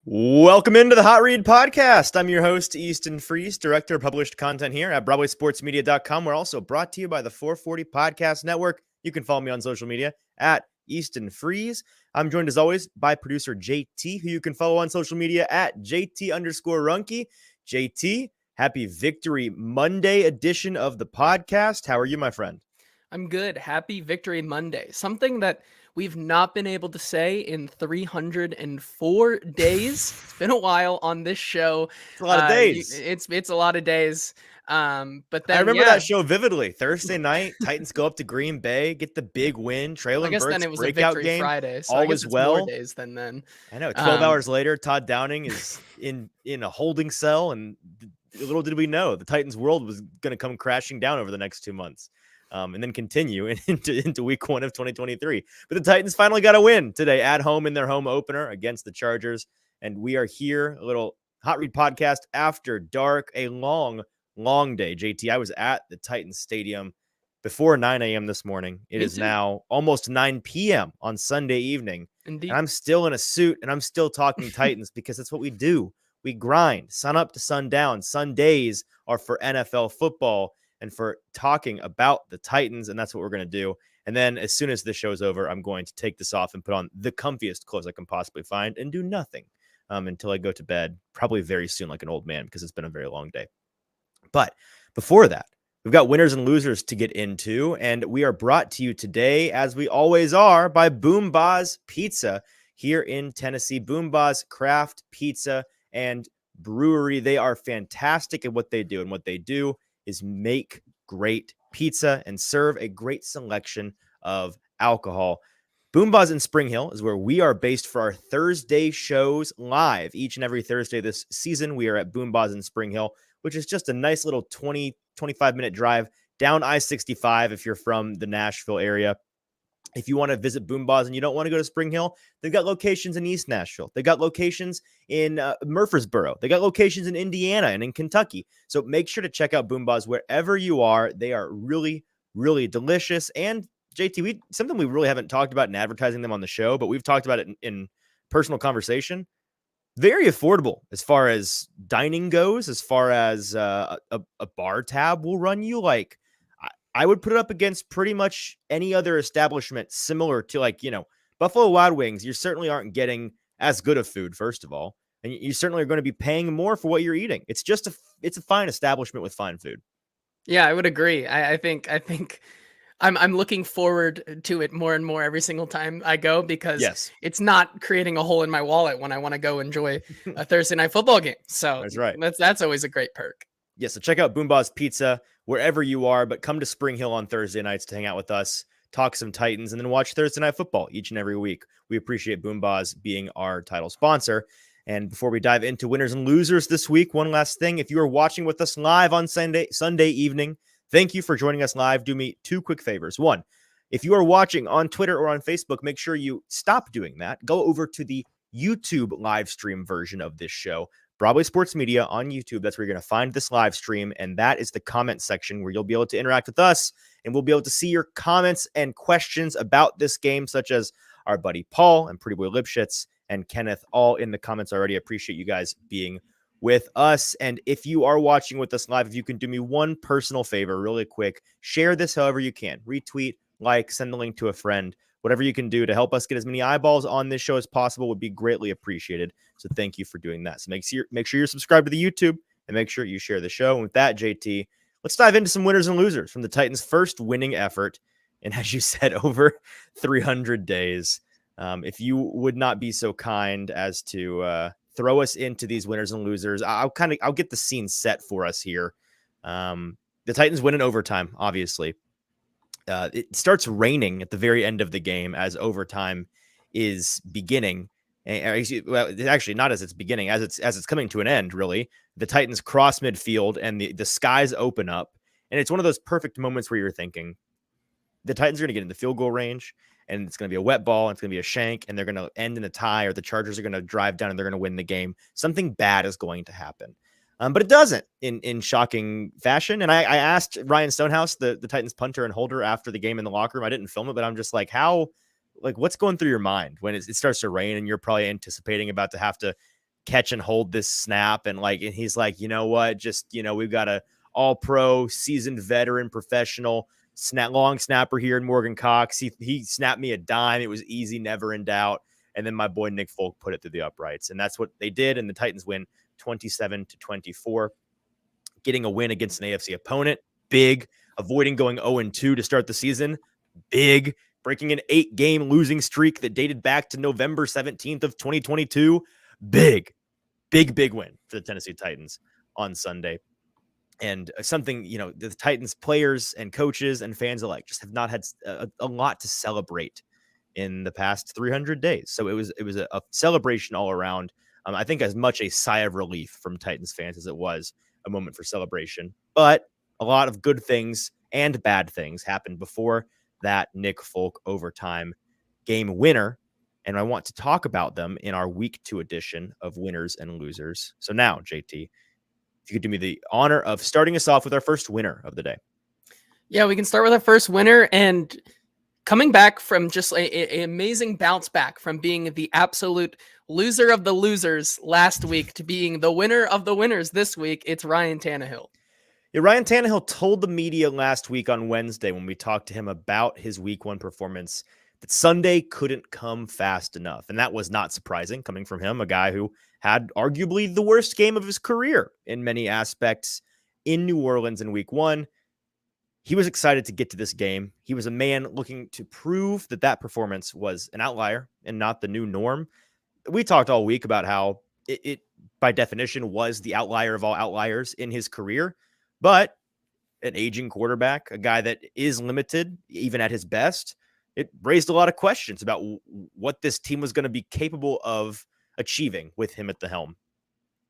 Welcome into the Hot Read Podcast. I'm your host, Easton Freeze, Director of Published Content here at BroadwaySportsMedia.com. We're also brought to you by the 440 Podcast Network. You can follow me on social media at Easton Freeze. I'm joined as always by producer JT, who you can follow on social media at JT_Ruhnke. JT, happy Victory Monday edition of the podcast. How are you, my friend? I'm good. Happy Victory Monday. Something that we've not been able to say in 304 days. It's been a while on this show. It's a lot of days. It's a lot of days. But then I remember that show vividly. Thursday night, Titans go up to Green Bay, get the big win. I Traylon guess then Burks it was a breakout Victory game. Friday, so I All guess is it's more well. days than then. I know. 12 hours later, Todd Downing is in a holding cell, and little did we know the Titans world was going to come crashing down over the next 2 months, and then continue into week 1 of 2023. But the Titans finally got a win today at home in their home opener against the Chargers, and we are here, a little Hot Read podcast after dark, a long day. JT, I was at the Titans Stadium before 9 a.m. this morning. It is now almost 9 p.m. on Sunday evening. Indeed. And I'm still in a suit and I'm still talking Titans because that's what we do. We grind sun up to sundown. Sundays are for NFL football and for talking about the Titans. And that's what we're going to do. And then as soon as this show's over, I'm going to take this off and put on the comfiest clothes I can possibly find and do nothing until I go to bed, probably very soon, like an old man, because it's been a very long day. But before that, we've got winners and losers to get into, and we are brought to you today, as we always are, by Boom Ba's Pizza here in Tennessee. Boom Ba's Craft Pizza and Brewery. They are fantastic at what they do, and what they do is make great pizza and serve a great selection of alcohol. Boom Ba's in Spring Hill is where we are based for our Thursday shows live. Each and every Thursday this season, we are at Boom Ba's in Spring Hill, which is just a nice little 25-minute drive down I-65 if you're from the Nashville area. If you want to visit Boom Ba's and you don't want to go to Spring Hill, they've got locations in East Nashville. They got locations in Murfreesboro. They got locations in Indiana and in Kentucky. So make sure to check out Boom Ba's wherever you are. They are really, really delicious. And JT, something we really haven't talked about in advertising them on the show, but we've talked about it in personal conversation. Very affordable as far as dining goes, as far as a bar tab will run you. Like, I would put it up against pretty much any other establishment similar to Buffalo Wild Wings. You certainly aren't getting as good of food, first of all. And you certainly are going to be paying more for what you're eating. It's just it's a fine establishment with fine food. Yeah, I would agree. I think I'm looking forward to it more and more every single time I go, because it's not creating a hole in my wallet when I want to go enjoy a Thursday night football game. So that's right. That's always a great perk. Yeah, so check out Boom Ba's Pizza wherever you are, but come to Spring Hill on Thursday nights to hang out with us, talk some Titans, and then watch Thursday Night Football each and every week. We appreciate Boom Ba's being our title sponsor. And before we dive into winners and losers this week, one last thing. If you are watching with us live on Sunday evening, thank you for joining us live. Do me 2 quick favors. One, if you are watching on Twitter or on Facebook, make sure you stop doing that. Go over to the YouTube live stream version of this show. Broadway Sports Media on YouTube. That's where you're going to find this live stream. And that is the comment section where you'll be able to interact with us. And we'll be able to see your comments and questions about this game, such as our buddy Paul and Pretty Boy Lipschitz and Kenneth, all in the comments already. I appreciate you guys being with us. And if you are watching with us live, if you can do me one personal favor really quick, share this however you can. Retweet, like, send the link to a friend. Whatever you can do to help us get as many eyeballs on this show as possible would be greatly appreciated. So thank you for doing that. So make sure you're subscribed to the YouTube and make sure you share the show. And with that, JT, let's dive into some winners and losers from the Titans' first winning effort. And as you said, over 300 days. If you would not be so kind as to throw us into these winners and losers, I'll get the scene set for us here. The Titans win in overtime, obviously. It starts raining at the very end of the game as overtime is beginning. Well, actually not as it's beginning, as it's coming to an end, really. The Titans cross midfield and the skies open up. And it's one of those perfect moments where you're thinking the Titans are going to get in the field goal range and it's going to be a wet ball. And it's going to be a shank and they're going to end in a tie, or the Chargers are going to drive down and they're going to win the game. Something bad is going to happen. But it doesn't in shocking fashion. And I asked Ryan Stonehouse, the Titans punter and holder, after the game in the locker room. I didn't film it, but I'm just like, what's going through your mind when it starts to rain and you're probably anticipating about to have to catch and hold this snap. And he's like, you know what? Just, we've got a all pro seasoned veteran professional long snapper here in Morgan Cox. He snapped me a dime. It was easy, never in doubt. And then my boy Nick Folk put it through the uprights. And that's what they did. And the Titans win 27-24, getting a win against an AFC opponent. Big. Avoiding going 0-2 to start the season. Big. Breaking an 8-game losing streak that dated back to November 17th of 2022. Big win for the Tennessee Titans on Sunday. And something, the Titans players and coaches and fans alike just have not had a lot to celebrate in the past 300 days. So it was a celebration all around. I think as much a sigh of relief from Titans fans as it was a moment for celebration. But a lot of good things and bad things happened before that Nick Folk overtime game winner. And I want to talk about them in our week 2 edition of Winners and Losers. So now, JT, if you could do me the honor of starting us off with our first winner of the day. Yeah, we can start with our first winner, and coming back from just an amazing bounce back from being the absolute loser of the losers last week to being the winner of the winners this week, it's Ryan Tannehill. Yeah, Ryan Tannehill told the media last week on Wednesday when we talked to him about his week 1 performance that Sunday couldn't come fast enough. And that was not surprising coming from him, a guy who had arguably the worst game of his career in many aspects in New Orleans in week 1. He was excited to get to this game. He was a man looking to prove that performance was an outlier and not the new norm. We talked all week about how it by definition was the outlier of all outliers in his career, but an aging quarterback, a guy that is limited even at his best, it raised a lot of questions about what this team was going to be capable of achieving with him at the helm.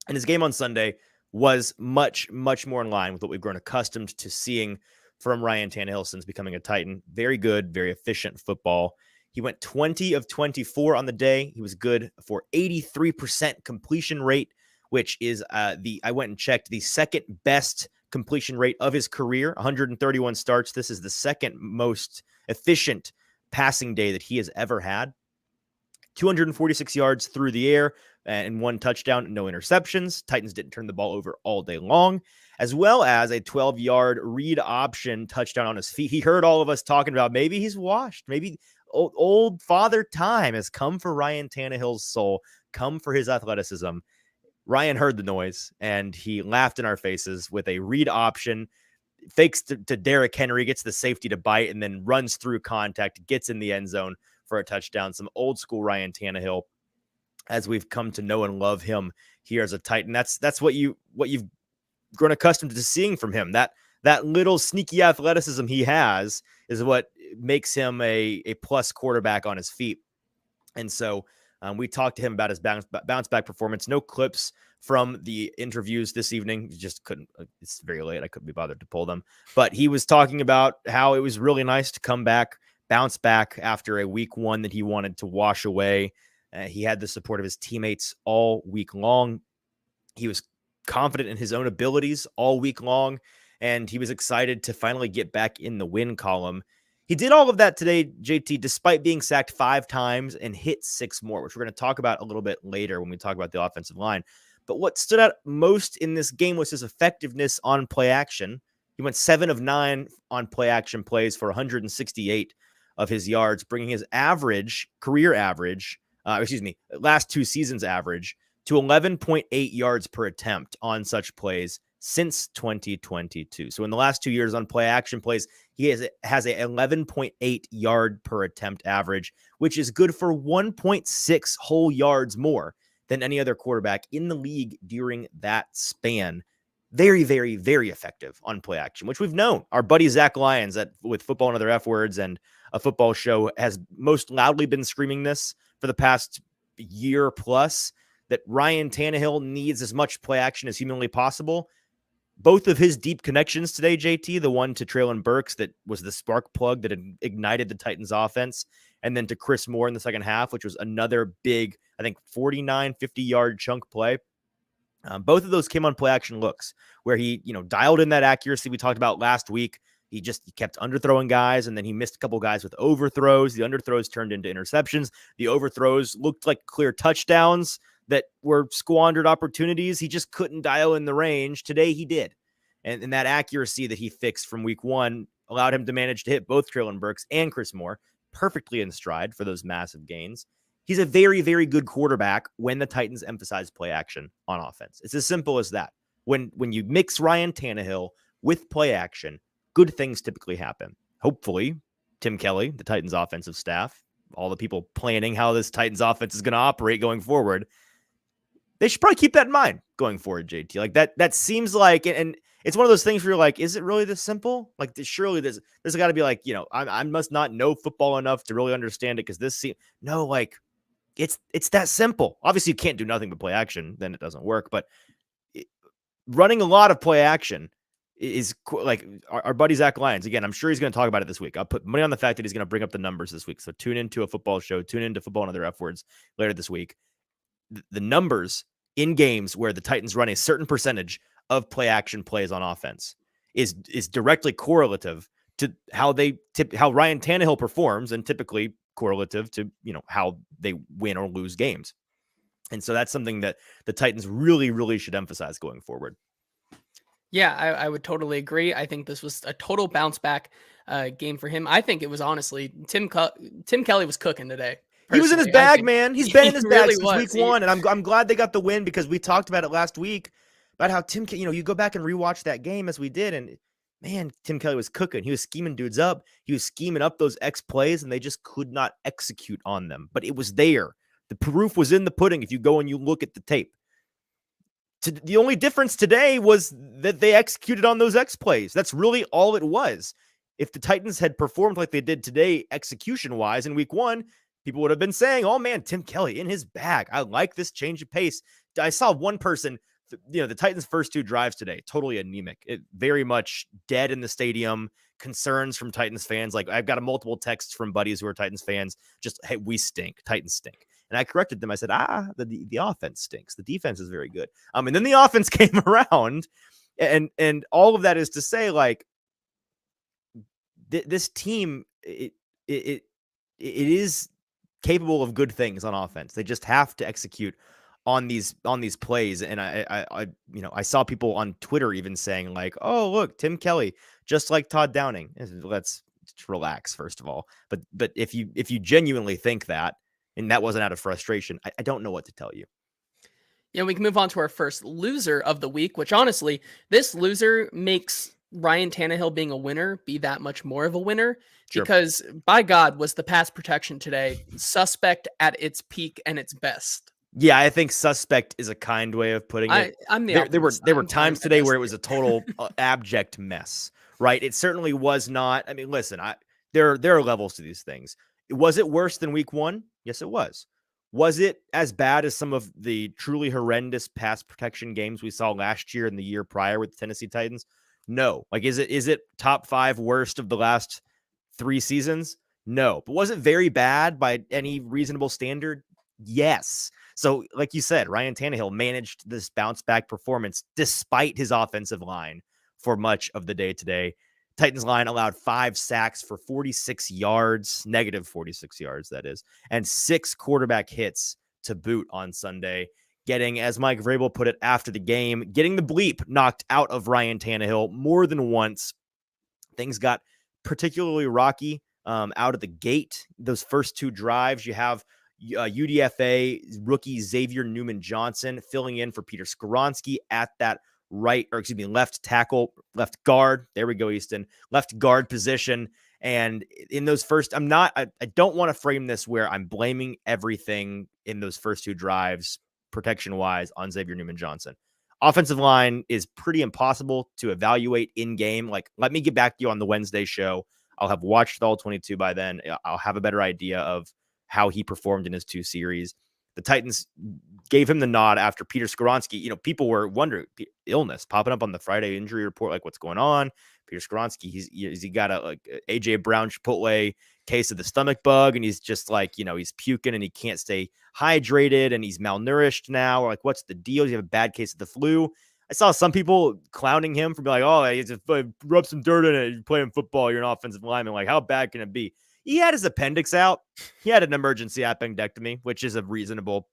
And his game on Sunday was much, much more in line with what we've grown accustomed to seeing from Ryan Tannehill since becoming a Titan. Very good, very efficient football. He went 20 of 24 on the day. He was good for 83% completion rate, which is I went and checked, the second best completion rate of his career, 131 starts. This is the second most efficient passing day that he has ever had. 246 yards through the air and 1 touchdown, no interceptions. Titans didn't turn the ball over all day long, as well as a 12-yard read option touchdown on his feet. He heard all of us talking about maybe he's washed. Maybe old father time has come for Ryan Tannehill's soul, come for his athleticism. Ryan heard the noise, and he laughed in our faces with a read option, fakes to Derrick Henry, gets the safety to bite, and then runs through contact, gets in the end zone for a touchdown. Some old school Ryan Tannehill, as we've come to know and love him here as a Titan. That's what you've grown accustomed to seeing from him. That little sneaky athleticism he has is what makes him a plus quarterback on his feet. And so we talked to him about his bounce back performance. No clips from the interviews this evening. Just couldn't. It's very late. I couldn't be bothered to pull them. But he was talking about how it was really nice to come back, bounce back after a week 1 that he wanted to wash away. He had the support of his teammates all week long. He was confident in his own abilities all week long, and he was excited to finally get back in the win column. He did all of that today, JT, despite being sacked 5 times and hit 6 more, which we're going to talk about a little bit later when we talk about the offensive line. But what stood out most in this game was his effectiveness on play action. He went 7 of 9 on play action plays for 168 of his yards, bringing his career average, last 2 seasons average to 11.8 yards per attempt on such plays since 2022. So in the last 2 years on play action plays, he has a 11.8 yard per attempt average, which is good for 1.6 whole yards more than any other quarterback in the league during that span. Very, very, very effective on play action, which we've known. Our buddy Zach Lyons with Football and Other F Words and a football show has most loudly been screaming this for the past year plus, that Ryan Tannehill needs as much play action as humanly possible. Both of his deep connections today, JT, the one to Treylon Burks that was the spark plug that ignited the Titans offense, and then to Chris Moore in the second half, which was another big, I think, 49, 50-yard chunk play. Both of those came on play action looks where he, dialed in that accuracy we talked about last week. He kept underthrowing guys, and then he missed a couple guys with overthrows. The underthrows turned into interceptions. The overthrows looked like clear touchdowns. that were squandered opportunities. He just couldn't dial in the range. Today he did. And that accuracy that he fixed from week 1 allowed him to manage to hit both Treylon Burks and Chris Moore perfectly in stride for those massive gains. He's a very, very good quarterback when the Titans emphasize play action on offense. It's as simple as that. When you mix Ryan Tannehill with play action, good things typically happen. Hopefully, Tim Kelly, the Titans offensive staff, all the people planning how this Titans offense is going to operate going forward, they should probably keep that in mind going forward, JT. Like that seems like, and it's one of those things where you're like, is it really this simple? Like, surely there's got to be like, I must not know football enough to really understand it, because no, like it's that simple. Obviously, you can't do nothing but play action, then it doesn't work. But running a lot of play action is like our buddy Zach Lyons. Again, I'm sure he's going to talk about it this week. I'll put money on the fact that he's going to bring up the numbers this week. So tune into a football show, tune into Football and Other F Words later this week. The numbers in games where the Titans run a certain percentage of play action plays on offense is directly correlative to how Ryan Tannehill performs, and typically correlative to, how they win or lose games. And so that's something that the Titans really, really should emphasize going forward. Yeah, I would totally agree. I think this was a total bounce back game for him. I think it was honestly Tim Kelly was cooking today. He was in his bag, man. He's been in his bag since week 1, and I'm glad they got the win, because we talked about it last week about how Tim, you go back and rewatch that game as we did, and man, Tim Kelly was cooking. He was scheming dudes up. He was scheming up those X plays, and they just could not execute on them. But it was there. The proof was in the pudding if you go and you look at the tape. The only difference today was that they executed on those X plays. That's really all it was. If the Titans had performed like they did today, execution-wise, in week 1, people would have been saying, oh, man, Tim Kelly in his bag. I like this change of pace. I saw one person, the Titans' first 2 drives today, totally anemic. It very much dead in the stadium. Concerns from Titans fans. Like, I've got multiple texts from buddies who are Titans fans. Just, hey, we stink. Titans stink. And I corrected them. I said, the offense stinks. The defense is very good. And then the offense came around, and all of that is to say, like, this team, it is capable of good things on offense. They just have to execute on these plays. And I saw people on Twitter even saying, like, oh, look, Tim Kelly, just like Todd Downing. Let's relax, first of all. But if you genuinely think that, and that wasn't out of frustration, I don't know what to tell you. Yeah, we can move on to our first loser of the week, which honestly, this loser makes Ryan Tannehill being a winner be that much more of a winner. Sure. Because by God, was the pass protection today suspect at its peak and its best. Yeah, I think suspect is a kind way of putting it. There were times today where it was a total abject mess, right? It certainly was not. I mean, listen, there are levels to these things. Was it worse than week 1? Yes, it was. Was it as bad as some of the truly horrendous pass protection games we saw last year and the year prior with the Tennessee Titans? No. Like, is it top 5 worst of the last 3 seasons? No. But was it very bad by any reasonable standard? Yes. So, like you said, Ryan Tannehill managed this bounce back performance despite his offensive line for much of the day today. Titans line allowed 5 sacks for 46 yards, negative 46 yards, that is, and 6 quarterback hits to boot on Sunday. Getting, as Mike Vrabel put it after the game, getting the bleep knocked out of Ryan Tannehill more than once. Things got particularly rocky out of the gate. Those first 2 drives, you have UDFA rookie Xavier Newman-Johnson filling in for Peter Skoronski at that left guard. There we go, Easton. Left guard position. And in those first, I don't want to frame this where I'm blaming everything in those first 2 drives, protection-wise, on Xavier Newman-Johnson. Offensive line is pretty impossible to evaluate in-game. Like, let me get back to you on the Wednesday show. I'll have watched all 22 by then. I'll have a better idea of how he performed in his 2 series. The Titans gave him the nod after Peter Skoronski. People were wondering, illness popping up on the Friday injury report, like, what's going on? Peter Skoronski, he got a AJ Brown Chipotle case of the stomach bug, and he's just like, he's puking and he can't stay hydrated and he's malnourished now. Or like, what's the deal? Does he have a bad case of the flu? I saw some people clowning him for being like, oh, you just rub some dirt in it. You're playing football. You're an offensive lineman. Like, how bad can it be? He had his appendix out. He had an emergency appendectomy, which is a reasonable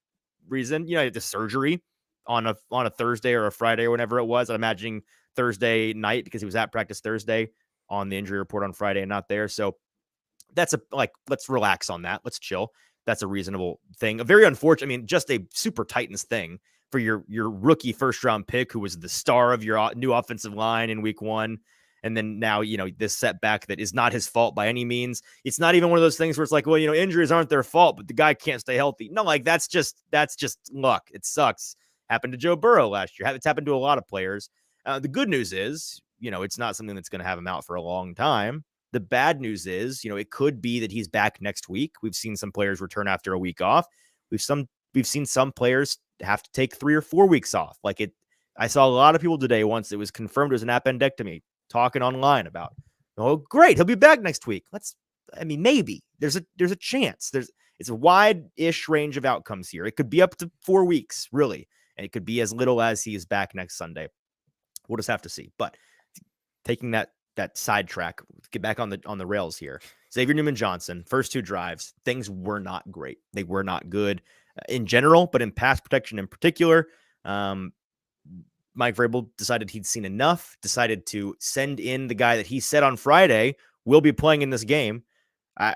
reason. You know, the surgery on a Thursday or a Friday or whenever it was. I'm imagining Thursday night because he was at practice Thursday on the injury report on Friday and not there. So that's let's relax on that. Let's chill. That's a reasonable thing. A very unfortunate, I mean, just a super Titans thing for your rookie first round pick, who was the star of your new offensive line in week 1. And then now, you know, this setback that is not his fault by any means. It's not even one of those things where it's like, well, you know, injuries aren't their fault, but the guy can't stay healthy. No, like that's just luck. It sucks. Happened to Joe Burrow last year. It's happened to a lot of players. The good news is, you know, it's not something that's going to have him out for a long time. The bad news is, you know, it could be that he's back next week. We've seen some players return after a week off. We've seen some players have to take 3 or 4 weeks off. I saw a lot of people today, once it was confirmed it was an appendectomy, talking online about, oh, great, he'll be back next week. Maybe there's a chance. It's a wide-ish range of outcomes here. It could be up to 4 weeks, really, and it could be as little as he is back next Sunday. We'll just have to see. But taking that sidetrack, get back on the rails here. Xavier Newman-Johnson, first 2 drives, things were not great. They were not good in general, but in pass protection in particular. Mike Vrabel decided he'd seen enough, decided to send in the guy that he said on Friday will be playing in this game.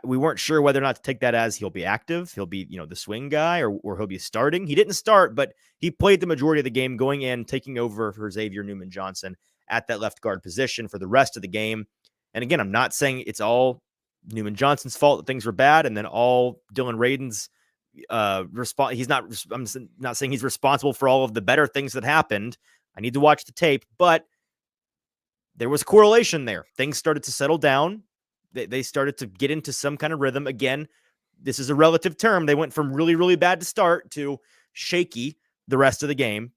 We weren't sure whether or not to take that as he'll be active, he'll be, you know, the swing guy, or he'll be starting. He didn't start, but he played the majority of the game, going in, taking over for Xavier Newman-Johnson at that left guard position for the rest of the game. And again, I'm not saying it's all Newman-Johnson's fault that things were bad, and then all Dylan Radin's I'm not saying he's responsible for all of the better things that happened. I need to watch the tape, but there was correlation there. Things started to settle down. They started to get into some kind of rhythm. Again, this is a relative term. They went from really, really bad to start to shaky the rest of the game.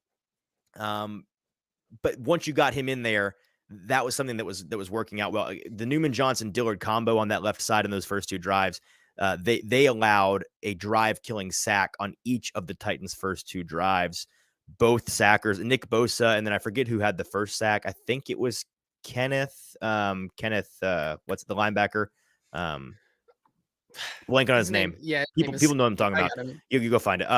But once you got him in there, that was something that was working out well. The Newman-Johnson-Dillard combo on that left side in those first 2 drives, they allowed a drive-killing sack on each of the Titans' first 2 drives. Both sackers, Nick Bosa, and then I forget who had the first sack. I think it was Kenneth, what's the linebacker? Blank on his name. Yeah. People know what I'm talking about. You go find it.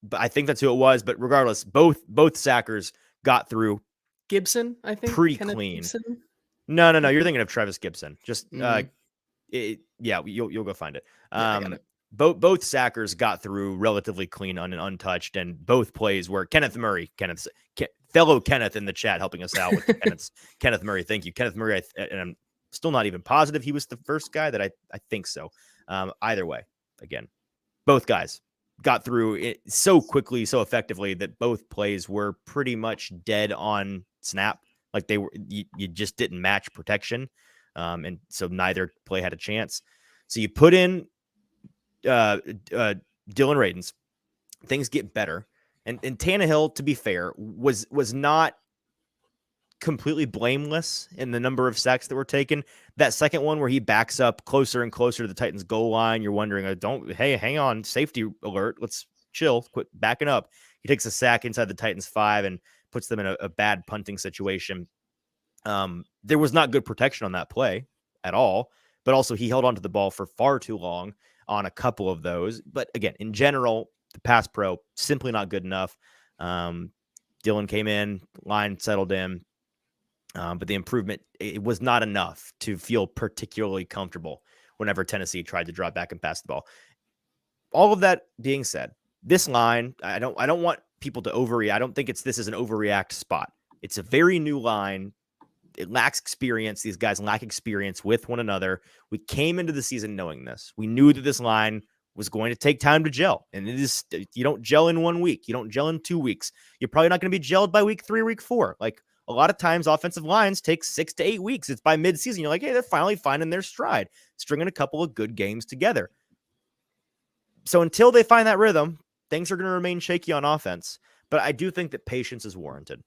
But I think that's who it was. But regardless, both sackers got through. Gibson, I think. Pretty clean. Gibson? No. You're thinking of Travis Gibson. Just, you'll go find it. Both sackers got through relatively clean and untouched, and both plays were fellow Kenneth in the chat helping us out with Kenneth Murray. Thank you, Kenneth Murray. And I'm still not even positive he was the first guy that I think so. Either way, again, both guys got through it so quickly, so effectively that both plays were pretty much dead on snap. Like they were, you just didn't match protection. And so neither play had a chance. So you put in Dylan Radins, things get better. And Tannehill, to be fair, was not completely blameless in the number of sacks that were taken. That second one where he backs up closer and closer to the Titans goal line, you're wondering, hey, hang on, safety alert, let's chill, quit backing up. He takes a sack inside the Titans 5 and puts them in a bad punting situation. There was not good protection on that play at all, but also he held onto the ball for far too long on a couple of those. But again, in general, the pass pro simply not good enough. Dylan came in, line settled in, but the improvement, it was not enough to feel particularly comfortable whenever Tennessee tried to drop back and pass the ball. All of that being said, this line, I don't want people to overreact. I don't think this is an overreact spot. It's a very new line. It lacks experience. These guys lack experience with one another. We came into the season knowing this. We knew that this line was going to take time to gel. And you don't gel in 1 week. You don't gel in 2 weeks. You're probably not going to be gelled by week 3 or week 4. Like a lot of times offensive lines take 6 to 8 weeks. It's by midseason. You're like, hey, they're finally finding their stride, stringing a couple of good games together. So until they find that rhythm, things are going to remain shaky on offense. But I do think that patience is warranted.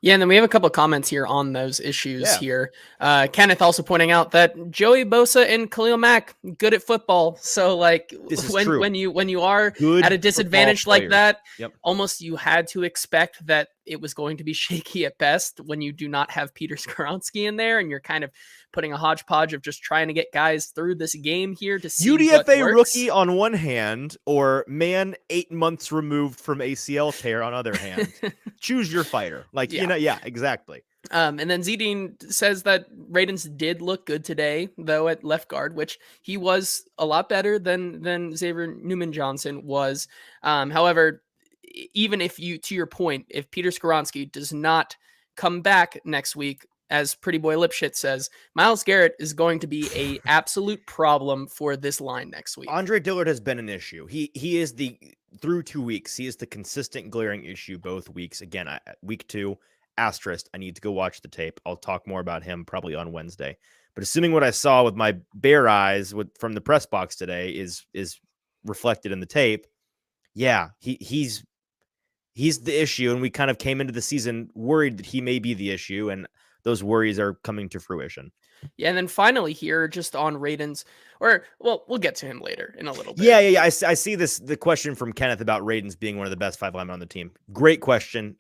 Yeah, and then we have a couple of comments here on those issues here. Kenneth also pointing out that Joey Bosa and Khalil Mack good at football. So like when you are good at a disadvantage like that, almost you had to expect that it was going to be shaky at best when you do not have Peter Skoronski in there, and you're kind of putting a hodgepodge of just trying to get guys through this game here to see UDFA what works. Rookie on one hand, or man 8 months removed from ACL tear on other hand. Choose your fighter. Like, yeah, exactly. And then Zedine says that Radens did look good today, though, at left guard, which he was a lot better than Xavier Newman-Johnson was. However, even if to your point, if Peter Skoronski does not come back next week, as Pretty Boy Lipshit says, Myles Garrett is going to be a absolute problem for this line next week. Andre Dillard has been an issue. He is through 2 weeks, he is the consistent glaring issue both weeks. Again, week 2, asterisk, I need to go watch the tape. I'll talk more about him probably on Wednesday. But assuming what I saw with my bare eyes from the press box today is reflected in the tape, yeah, he's the issue. And we kind of came into the season worried that he may be the issue, and those worries are coming to fruition. Yeah, and then finally here, just on Radens, we'll get to him later in a little bit. Yeah. I see the question from Kenneth about Radens being one of the best 5 linemen on the team. Great question.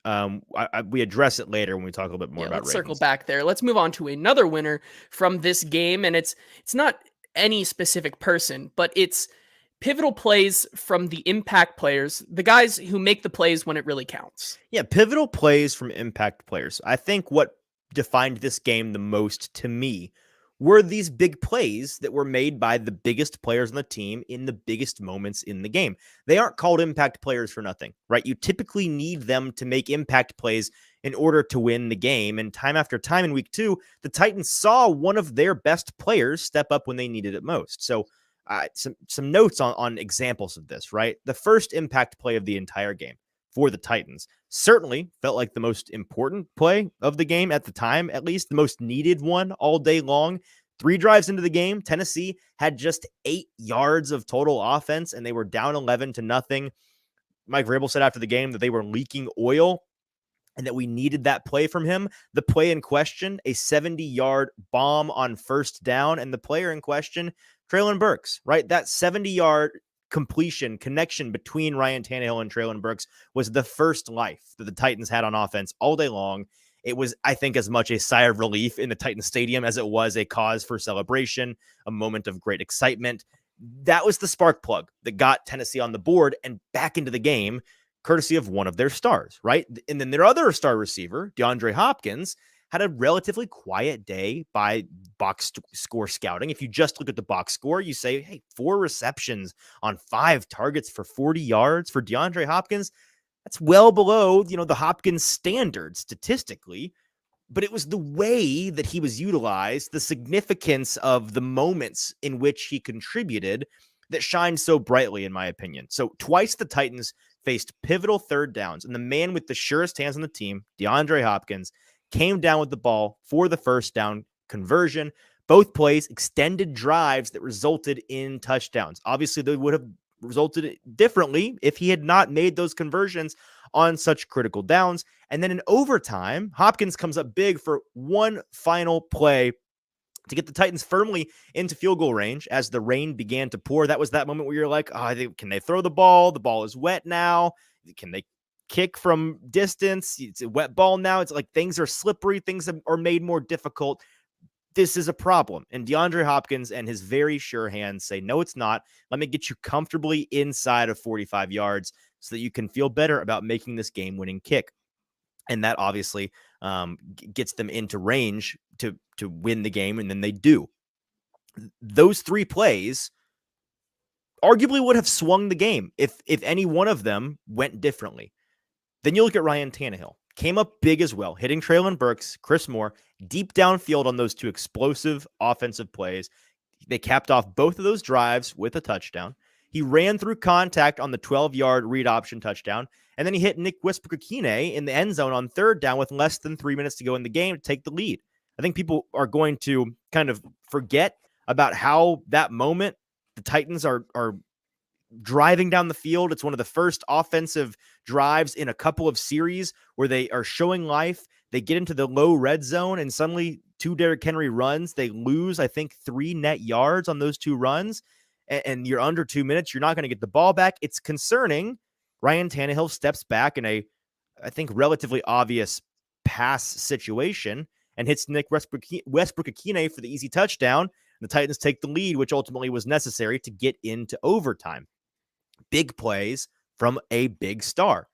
We address it later when we talk a little bit more about Radens. Let's circle back there. Let's move on to another winner from this game, and it's not any specific person, but it's pivotal plays from the impact players, the guys who make the plays when it really counts. Yeah, pivotal plays from impact players. I think what defined this game the most to me were these big plays that were made by the biggest players on the team in the biggest moments in the game. They aren't called impact players for nothing, right? You typically need them to make impact plays in order to win the game. And time after time in week 2, the Titans saw one of their best players step up when they needed it most. So some notes on examples of this, right? The first impact play of the entire game for the Titans certainly felt like the most important play of the game at the time, at least the most needed one all day long. 3 drives into the game, Tennessee had just 8 yards of total offense, and they were down 11-0. Mike Vrabel said after the game that they were leaking oil and that we needed that play from him. The play in question, a 70-yard bomb on first down, and the player in question, Treylon Burks, right? That 70-yard completion connection between Ryan Tannehill and Treylon Burks was the first life that the Titans had on offense all day long. It was, I think, as much a sigh of relief in the Titans stadium as it was a cause for celebration, a moment of great excitement. That was the spark plug that got Tennessee on the board and back into the game, courtesy of one of their stars, right? And then their other star receiver, DeAndre Hopkins, had a relatively quiet day by box score scouting. If you just look at the box score, you say, hey, 4 receptions on 5 targets for 40 yards for DeAndre Hopkins. That's well below, the Hopkins standard statistically, but it was the way that he was utilized, the significance of the moments in which he contributed that shined so brightly, in my opinion. So twice the Titans faced pivotal third downs, and the man with the surest hands on the team, DeAndre Hopkins, came down with the ball for the first down conversion. Both plays extended drives that resulted in touchdowns. Obviously, they would have resulted differently if he had not made those conversions on such critical downs. And then in overtime, Hopkins comes up big for one final play to get the Titans firmly into field goal range as the rain began to pour. That was that moment where you're like, can they throw the ball? The ball is wet now. Can they kick from distance? It's a wet ball now. It's like things are slippery. Things are made more difficult. This is a problem. And DeAndre Hopkins and his very sure hands say, no, it's not. Let me get you comfortably inside of 45 yards so that you can feel better about making this game-winning kick. And that obviously gets them into range to win the game, and then they do. Those 3 plays arguably would have swung the game if any one of them went differently. Then you look at Ryan Tannehill. Came up big as well, hitting Treylon Burks, Chris Moore, deep downfield on those 2 explosive offensive plays. They capped off both of those drives with a touchdown. He ran through contact on the 12-yard read option touchdown, and then he hit Nick Whisper-Kikine in the end zone on third down with less than 3 minutes to go in the game to take the lead. I think people are going to kind of forget about how that moment the Titans are driving down the field. It's one of the first offensive drives in a couple of series where they are showing life. They get into the low red zone, and suddenly 2 Derrick Henry runs. They lose, I think, 3 net yards on those 2 runs, and you're under 2 minutes. You're not going to get the ball back. It's concerning. Ryan Tannehill steps back in a I think, relatively obvious pass situation and hits Nick Westbrook-Akine for the easy touchdown. The Titans take the lead, which ultimately was necessary to get into overtime. Big plays from a big star.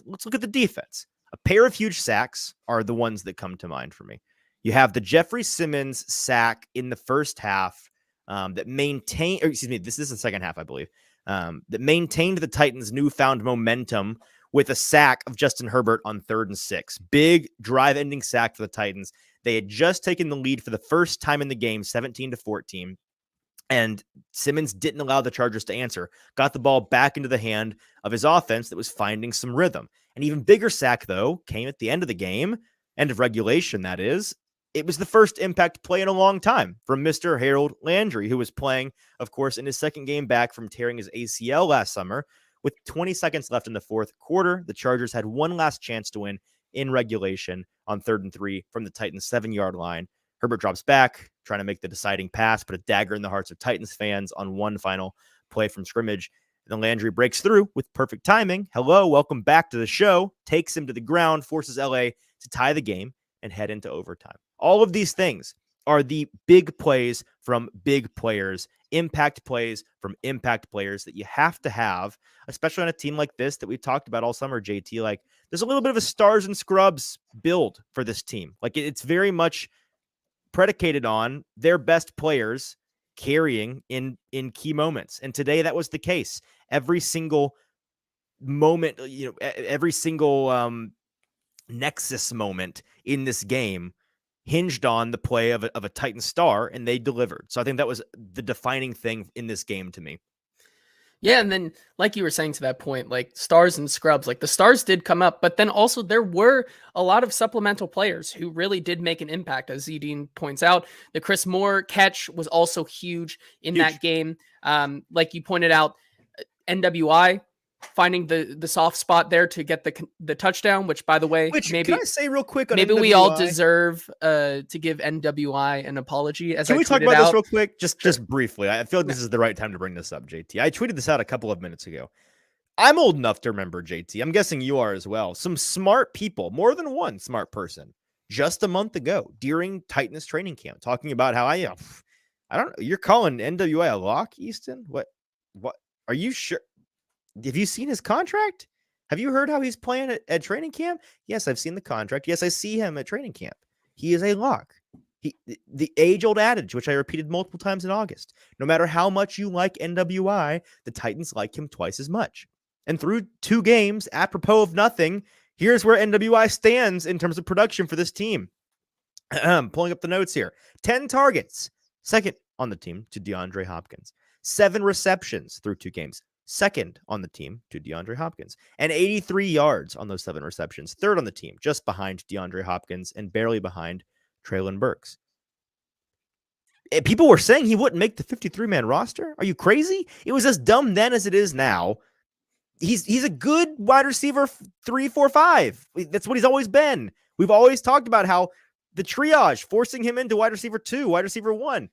Let's look at the defense. A pair of huge sacks are the ones that come to mind for me. You have the Jeffrey Simmons sack in the first half that maintained, or excuse me, this is the second half, I believe, that maintained the Titans' newfound momentum with a sack of Justin Herbert on 3rd and 6. Big drive-ending sack for the Titans. They had just taken the lead for the first time in the game, 17-14. And Simmons didn't allow the Chargers to answer. Got the ball back into the hand of his offense that was finding some rhythm. An even bigger sack, though, came at the end of the game, end of regulation, that is. It was the first impact play in a long time from Mr. Harold Landry, who was playing, of course, in his second game back from tearing his ACL last summer. With 20 seconds left in the fourth quarter, the Chargers had one last chance to win in regulation on 3rd and 3 from the Titans' 7-yard line. Herbert drops back, trying to make the deciding pass, but a dagger in the hearts of Titans fans on one final play from scrimmage. And then Landry breaks through with perfect timing. Hello, welcome back to the show. Takes him to the ground, forces LA to tie the game and head into overtime. All of these things are the big plays from big players, impact plays from impact players that you have to have, especially on a team like this that we've talked about all summer, JT. Like, there's a little bit of a stars and scrubs build for this team. Like, it's very much predicated on their best players carrying in key moments. And today that was the case. Every single moment, every single nexus moment in this game hinged on the play of a Titan star, and they delivered. So I think that was the defining thing in this game to me. Yeah, and then like you were saying to that point, like stars and scrubs, like the stars did come up, but then also there were a lot of supplemental players who really did make an impact, as Zedine points out. The Chris Moore catch was also huge in that game. Like you pointed out, NWI finding the soft spot there to get the touchdown, which, by the way, maybe can I say real quick on maybe NWI? we all deserve to give NWI an apology. Can we talk about this real quick? Just briefly. I feel like this is the right time to bring this up, JT. I tweeted this out a couple of minutes ago. I'm old enough to remember, JT. I'm guessing you are as well. Some smart people, more than one smart person, just a month ago during Titans training camp, talking about how I don't know. You're calling NWI a lock, Easton? What? Are you sure? Have you seen his contract? Have you heard how he's playing at training camp? Yes, I've seen the contract. Yes, I see him at training camp. He is a lock. The age-old adage, which I repeated multiple times in August. No matter how much you like NWI, the Titans like him twice as much. And through 2 games, apropos of nothing, here's where NWI stands in terms of production for this team. Pulling up the notes here. 10 targets. Second on the team to DeAndre Hopkins. 7 receptions through 2 games. Second on the team to DeAndre Hopkins, and 83 yards on those 7 receptions. Third on the team, just behind DeAndre Hopkins and barely behind Treylon Burks. And people were saying he wouldn't make the 53-man roster. Are you crazy? It was as dumb then as it is now. He's a good wide receiver 3, 4, 5. That's what he's always been. We've always talked about how the triage, forcing him into wide receiver 2, wide receiver 1.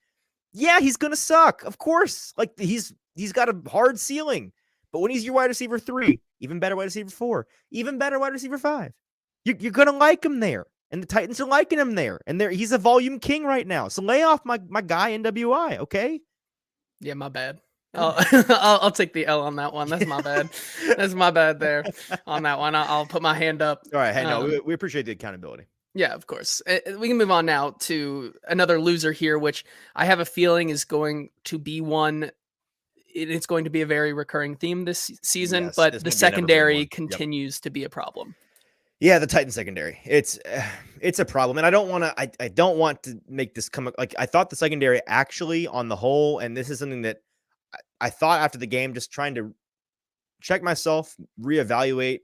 Yeah, he's going to suck. Of course. Like, he's got a hard ceiling, but when he's your wide receiver 3, even better wide receiver 4, even better wide receiver 5, you're going to like him there. And the Titans are liking him there. And he's a volume king right now. So lay off my guy NWI, okay? Yeah, my bad. I'll take the L on that one. That's my bad. That's my bad there on that one. I'll put my hand up. All right. Hey, no, we appreciate the accountability. Yeah, of course. We can move on now to another loser here, which I have a feeling is going to be one. It's going to be a very recurring theme this season, yes, but the secondary continues to be a problem. Yeah, the Titan secondary. It's a problem. And I don't want to make this come like I thought the secondary actually on the whole, and this is something that I thought after the game, just trying to check myself, reevaluate,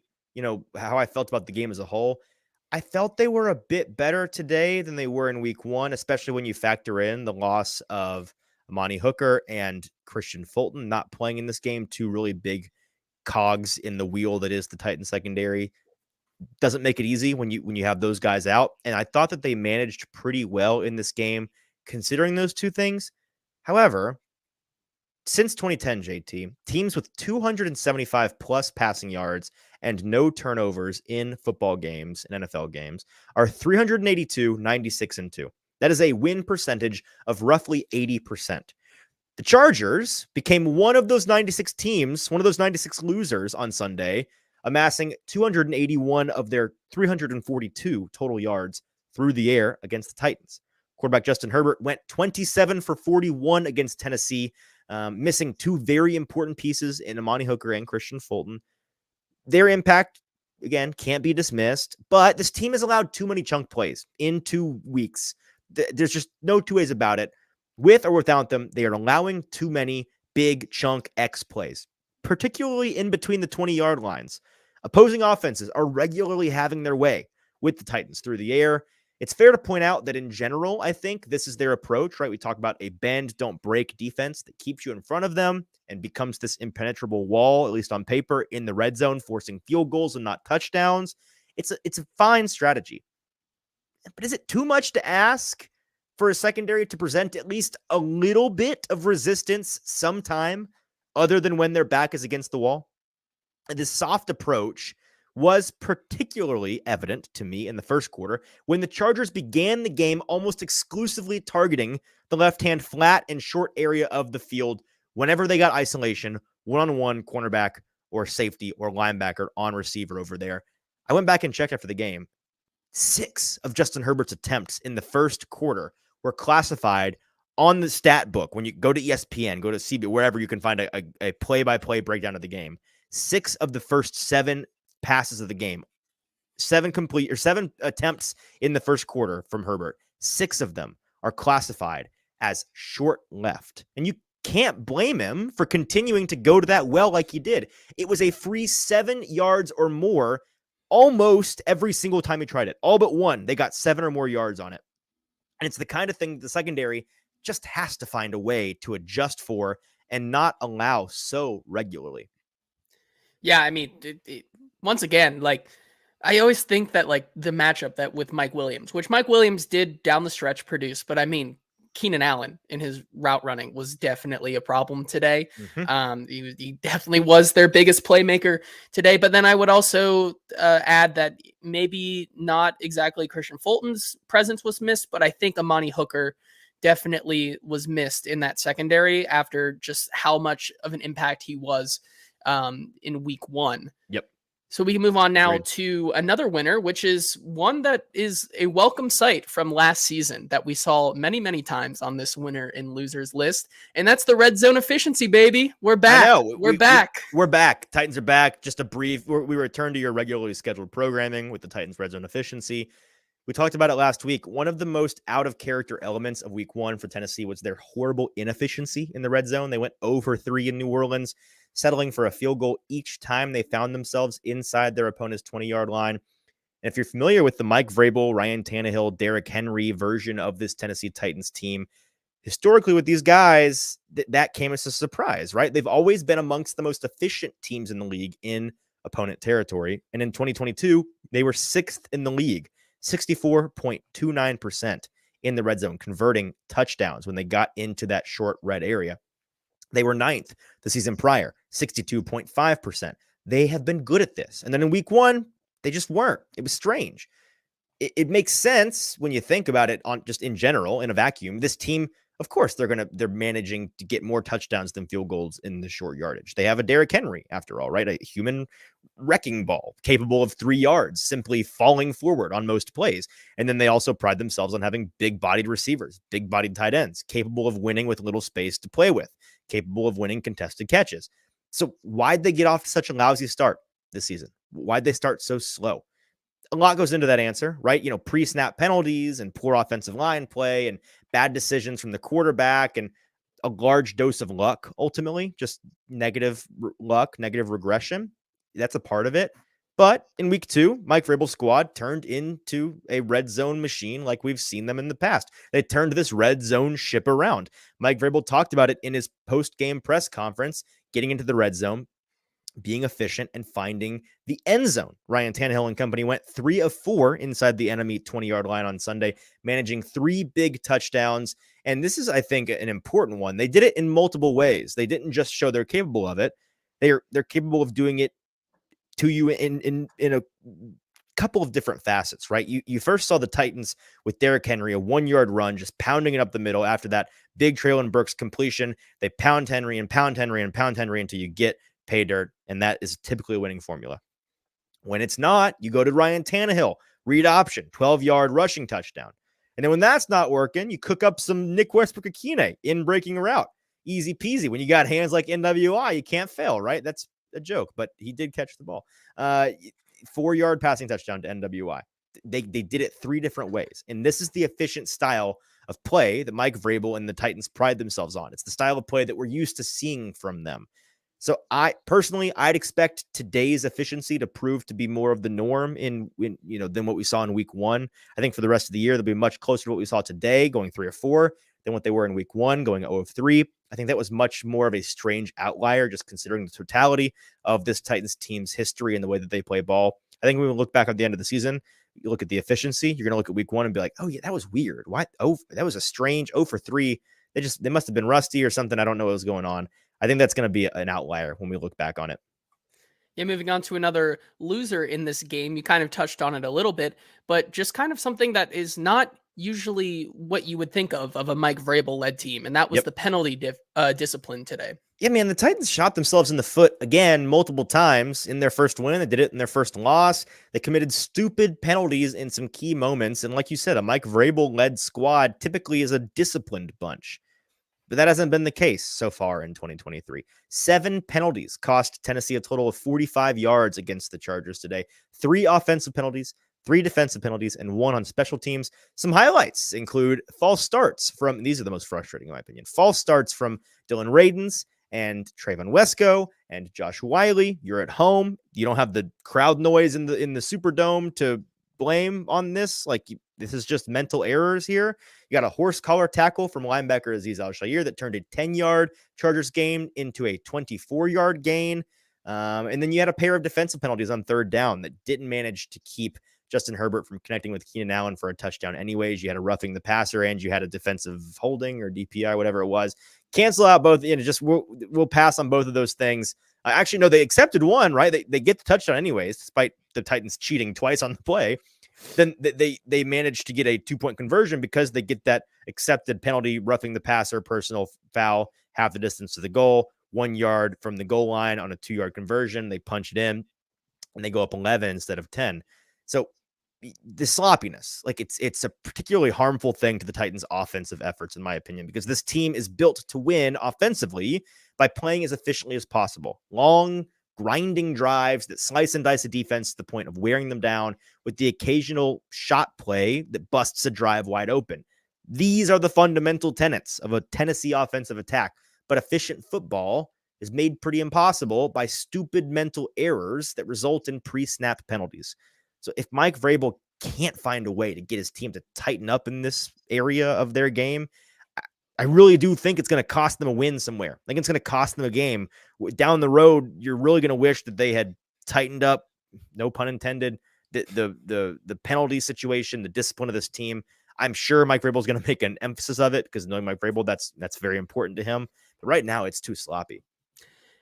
how I felt about the game as a whole. I felt they were a bit better today than they were in week 1, especially when you factor in the loss of Amani Hooker and Christian Fulton not playing in this game, 2 really big cogs in the wheel that is the Titan secondary. Doesn't make it easy when you have those guys out. And I thought that they managed pretty well in this game, considering those 2 things. However, Since 2010, JT, teams with 275 plus passing yards and no turnovers in football games and NFL games are 382, 96, and 2. That is a win percentage of roughly 80%. The Chargers became one of those 96 teams, one of those 96 losers on Sunday, amassing 281 of their 342 total yards through the air against the Titans. Quarterback Justin Herbert went 27 for 41 against Tennessee, missing two very important pieces in Amani Hooker and Christian Fulton. Their impact, again, can't be dismissed, but this team has allowed too many chunk plays in 2 weeks. There's just no two ways about it. With or without them, they are allowing too many big chunk X plays, particularly in between the 20-yard lines. Opposing offenses are regularly having their way with the Titans through the air. It's fair to point out that in general, I think this is their approach, right? We talk about a bend, don't break defense that keeps you in front of them and becomes this impenetrable wall, at least on paper, in the red zone, forcing field goals and not touchdowns. It's a fine strategy. But is it too much to ask for a secondary to present at least a little bit of resistance sometime other than when their back is against the wall? And this soft approach was particularly evident to me in the first quarter when the Chargers began the game almost exclusively targeting the left-hand flat and short area of the field whenever they got isolation, one-on-one cornerback or safety or linebacker on receiver over there. I went back and checked after the game. 6 of Justin Herbert's attempts in the first quarter were classified on the stat book. When you go to ESPN, go to CB, wherever you can find a play-by-play breakdown of the game. 6 of the first 7 passes of the game, 7 attempts in the first quarter from Herbert. 6 of them are classified as short left. And you can't blame him for continuing to go to that well like he did. It was a free 7 yards or more almost every single time he tried it. All but one, they got 7 or more yards on it. And it's the kind of thing the secondary just has to find a way to adjust for and not allow so regularly. Yeah, I mean, once again, like, I always think that, like, the matchup that with Mike Williams, which Mike Williams did down the stretch produce, but I mean, Keenan Allen in his route running was definitely a problem today. He definitely was their biggest playmaker today. But then I would also add that maybe not exactly Christian Fulton's presence was missed, but I think Amani Hooker definitely was missed in that secondary after just how much of an impact he was in week 1. Yep. So we can move on now to another winner, which is one that is a welcome sight from last season that we saw many, many times on this winner and losers list. And that's the red zone efficiency, baby. We're back. We're back. We're back. Titans are back. Just a brief, we return to your regularly scheduled programming with the Titans red zone efficiency. We talked about it last week. One of the most out of character elements of week 1 for Tennessee was their horrible inefficiency in the red zone. They went over 3 in New Orleans, settling for a field goal each time they found themselves inside their opponent's 20-yard line. And if you're familiar with the Mike Vrabel, Ryan Tannehill, Derrick Henry version of this Tennessee Titans team, historically with these guys, that came as a surprise, right? They've always been amongst the most efficient teams in the league in opponent territory. And in 2022, they were 6th in the league, 64.29% in the red zone, converting touchdowns when they got into that short red area. They were 9th the season prior, 62.5%. They have been good at this. And then in week 1, they just weren't. It was strange. It makes sense when you think about it on just in general, in a vacuum. This team, of course, they're managing to get more touchdowns than field goals in the short yardage. They have a Derrick Henry, after all, right? A human wrecking ball capable of 3 yards, simply falling forward on most plays. And then they also pride themselves on having big-bodied receivers, big-bodied tight ends, capable of winning with little space to play with, capable of winning contested catches. So why'd they get off to such a lousy start this season? Why'd they start so slow? A lot goes into that answer, right? You know, pre-snap penalties and poor offensive line play and bad decisions from the quarterback and a large dose of luck, ultimately, just negative luck, negative regression. That's a part of it. But in week 2, Mike Vrabel's squad turned into a red zone machine like we've seen them in the past. They turned this red zone ship around. Mike Vrabel talked about it in his post-game press conference, getting into the red zone. being efficient and finding the end zone. Ryan Tannehill and company went 3 of 4 inside the enemy 20-yard line on Sunday, managing 3 big touchdowns. And this is, I think, an important one. They did it in multiple ways. They didn't just show they're capable of it. They're capable of doing it to you in a couple of different facets, right? You first saw the Titans with Derrick Henry, a 1-yard run, just pounding it up the middle. After that big Treylon Burks completion, they pound Henry and pound Henry and pound Henry until you get pay dirt, and that is typically a winning formula. When it's not, you go to Ryan Tannehill, read option, 12-yard rushing touchdown. And then when that's not working, you cook up some Nick Westbrook-Akine in breaking a route. Easy peasy. When you got hands like NWI, you can't fail, right? That's a joke, but he did catch the ball. 4-yard passing touchdown to NWI. They did it 3 different ways. And this is the efficient style of play that Mike Vrabel and the Titans pride themselves on. It's the style of play that we're used to seeing from them. So I'd expect today's efficiency to prove to be more of the norm than what we saw in week 1. I think for the rest of the year, they'll be much closer to what we saw today, going 3 or 4, than what they were in week 1, going 0 of 3. I think that was much more of a strange outlier, just considering the totality of this Titans team's history and the way that they play ball. I think when we look back at the end of the season, you look at the efficiency, you're going to look at week 1 and be like, oh yeah, that was weird. What? Oh, that was a strange 0 for 3. They must have been rusty or something. I don't know what was going on. I think that's going to be an outlier when we look back on it. Yeah, moving on to another loser in this game. You kind of touched on it a little bit, but just kind of something that is not usually what you would think of a Mike Vrabel-led team, and that was the penalty discipline today. Yeah, man, the Titans shot themselves in the foot again multiple times in their first win. They did it in their first loss. They committed stupid penalties in some key moments. And like you said, a Mike Vrabel-led squad typically is a disciplined bunch. But that hasn't been the case so far in 2023. 7 penalties cost Tennessee a total of 45 yards against the Chargers today. 3 offensive penalties, 3 defensive penalties, and 1 on special teams. Some highlights include false starts from, these are the most frustrating in my opinion, false starts from Dylan Radins and Trayvon Wesco and Josh Wiley. You're at home. You don't have the crowd noise in the Superdome to blame on this. This is just mental errors here. You got a horse collar tackle from linebacker Azeez Al-Shaair that turned a 10-yard Chargers gain into a 24-yard gain. And then you had a pair of defensive penalties on 3rd down that didn't manage to keep Justin Herbert from connecting with Keenan Allen for a touchdown anyways. You had a roughing the passer and you had a defensive holding or DPI, whatever it was. Cancel out both. We'll pass on both of those things. Actually, no, they accepted one, right? They get the touchdown anyways, despite the Titans cheating twice on the play. Then they managed to get a 2-point conversion because they get that accepted penalty, roughing the passer, personal foul, half the distance to the goal, 1 yard from the goal line on a 2-yard conversion. They punch it in and they go up 11 instead of 10. So the sloppiness, it's a particularly harmful thing to the Titans' offensive efforts, in my opinion, because this team is built to win offensively by playing as efficiently as possible. Long, grinding drives that slice and dice a defense to the point of wearing them down with the occasional shot play that busts a drive wide open. These are the fundamental tenets of a Tennessee offensive attack, but efficient football is made pretty impossible by stupid mental errors that result in pre-snap penalties. So if Mike Vrabel can't find a way to get his team to tighten up in this area of their game, I really do think it's going to cost them a win somewhere. I think it's going to cost them a game. Down the road, you're really going to wish that they had tightened up, no pun intended, the penalty situation, the discipline of this team. I'm sure Mike Vrabel is going to make an emphasis of it because knowing Mike Vrabel, that's very important to him. But right now, it's too sloppy.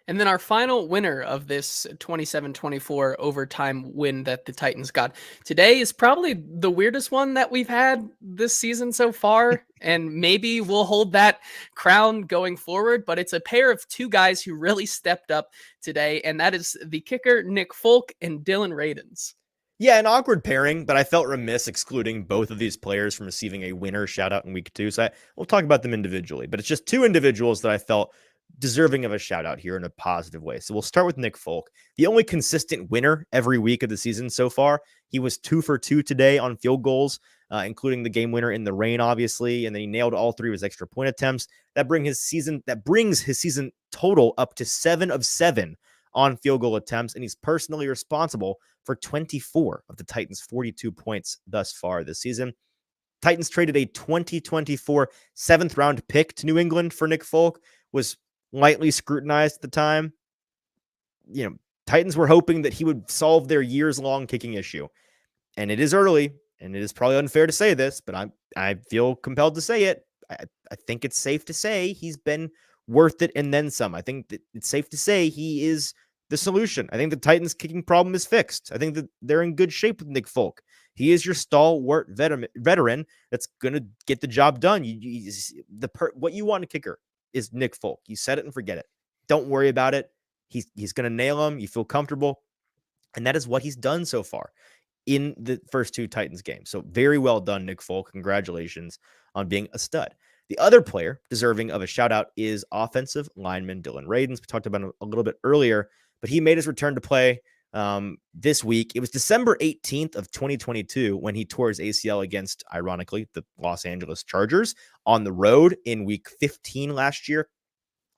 And then our final winner of this 27-24 overtime win that the Titans got today is probably the weirdest one that we've had this season so far. And maybe we'll hold that crown going forward, but it's a pair of 2 guys who really stepped up today. And that is the kicker, Nick Folk, and Dylan Radins. Yeah, an awkward pairing, but I felt remiss excluding both of these players from receiving a winner shout out in week 2. So we'll talk about them individually, but it's just 2 individuals that I felt deserving of a shout out here in a positive way. So we'll start with Nick Folk, the only consistent winner every week of the season so far. He was 2 for 2 today on field goals, including the game winner in the rain, obviously, and then he nailed all 3 of his extra point attempts. That brings his season total up to 7 of 7 on field goal attempts, and he's personally responsible for 24 of the Titans' 42 points thus far this season. Titans traded a 2024 7th round pick to New England for Nick Folk, was lightly scrutinized at the time. Titans were hoping that he would solve their years-long kicking issue. And it is early, and it is probably unfair to say this, but I feel compelled to say it. I think it's safe to say he's been worth it and then some. I think that it's safe to say he is the solution. I think the Titans' kicking problem is fixed. I think that they're in good shape with Nick Folk. He is your stalwart veteran that's going to get the job done. What you want in a kicker is Nick Folk. You set it and forget it. Don't worry about it. He's going to nail him. You feel comfortable. And that is what he's done so far in the first two Titans games. So very well done, Nick Folk. Congratulations on being a stud. The other player deserving of a shout out is offensive lineman Dylan Radins. We talked about him a little bit earlier, but he made his return to play this week. It was December 18th of 2022 when he tore his ACL against, ironically, the Los Angeles Chargers on the road in week 15 last year.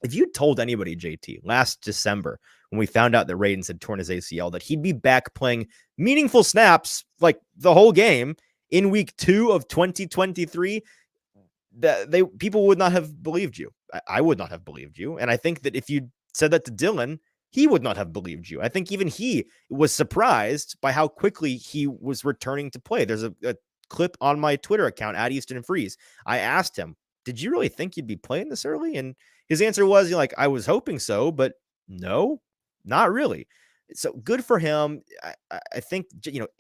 If you told anybody, JT, last December when we found out that Radins had torn his ACL, that he'd be back playing meaningful snaps like the whole game in week 2 of 2023, people would not have believed you. I would not have believed you. And I think that if you said that to Dylan, he would not have believed you. I think even he was surprised by how quickly he was returning to play. There's a clip on my Twitter account at Easton and Freeze. I asked him, did you really think you'd be playing this early? And his answer was, I was hoping so, but no, not really. So good for him. I think,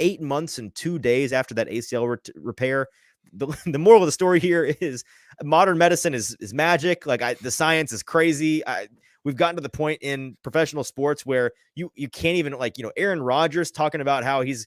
8 months and 2 days after that ACL repair, the moral of the story here is modern medicine is magic. The science is crazy. We've gotten to the point in professional sports where you can't even Aaron Rodgers talking about how he's,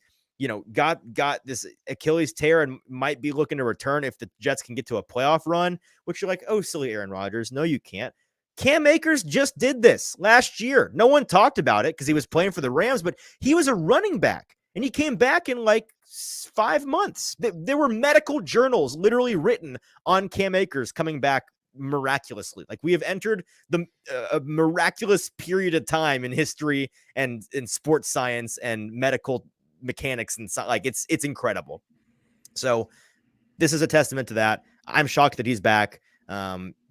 got this Achilles tear and might be looking to return if the Jets can get to a playoff run, which you're like, oh, silly Aaron Rodgers. No, you can't. Cam Akers just did this last year. No one talked about it because he was playing for the Rams, but he was a running back and he came back in 5 months. There were medical journals literally written on Cam Akers coming back miraculously. We have entered the a miraculous period of time in history and in sports science and medical mechanics, and it's incredible. So this is a testament to that. I'm shocked that he's back.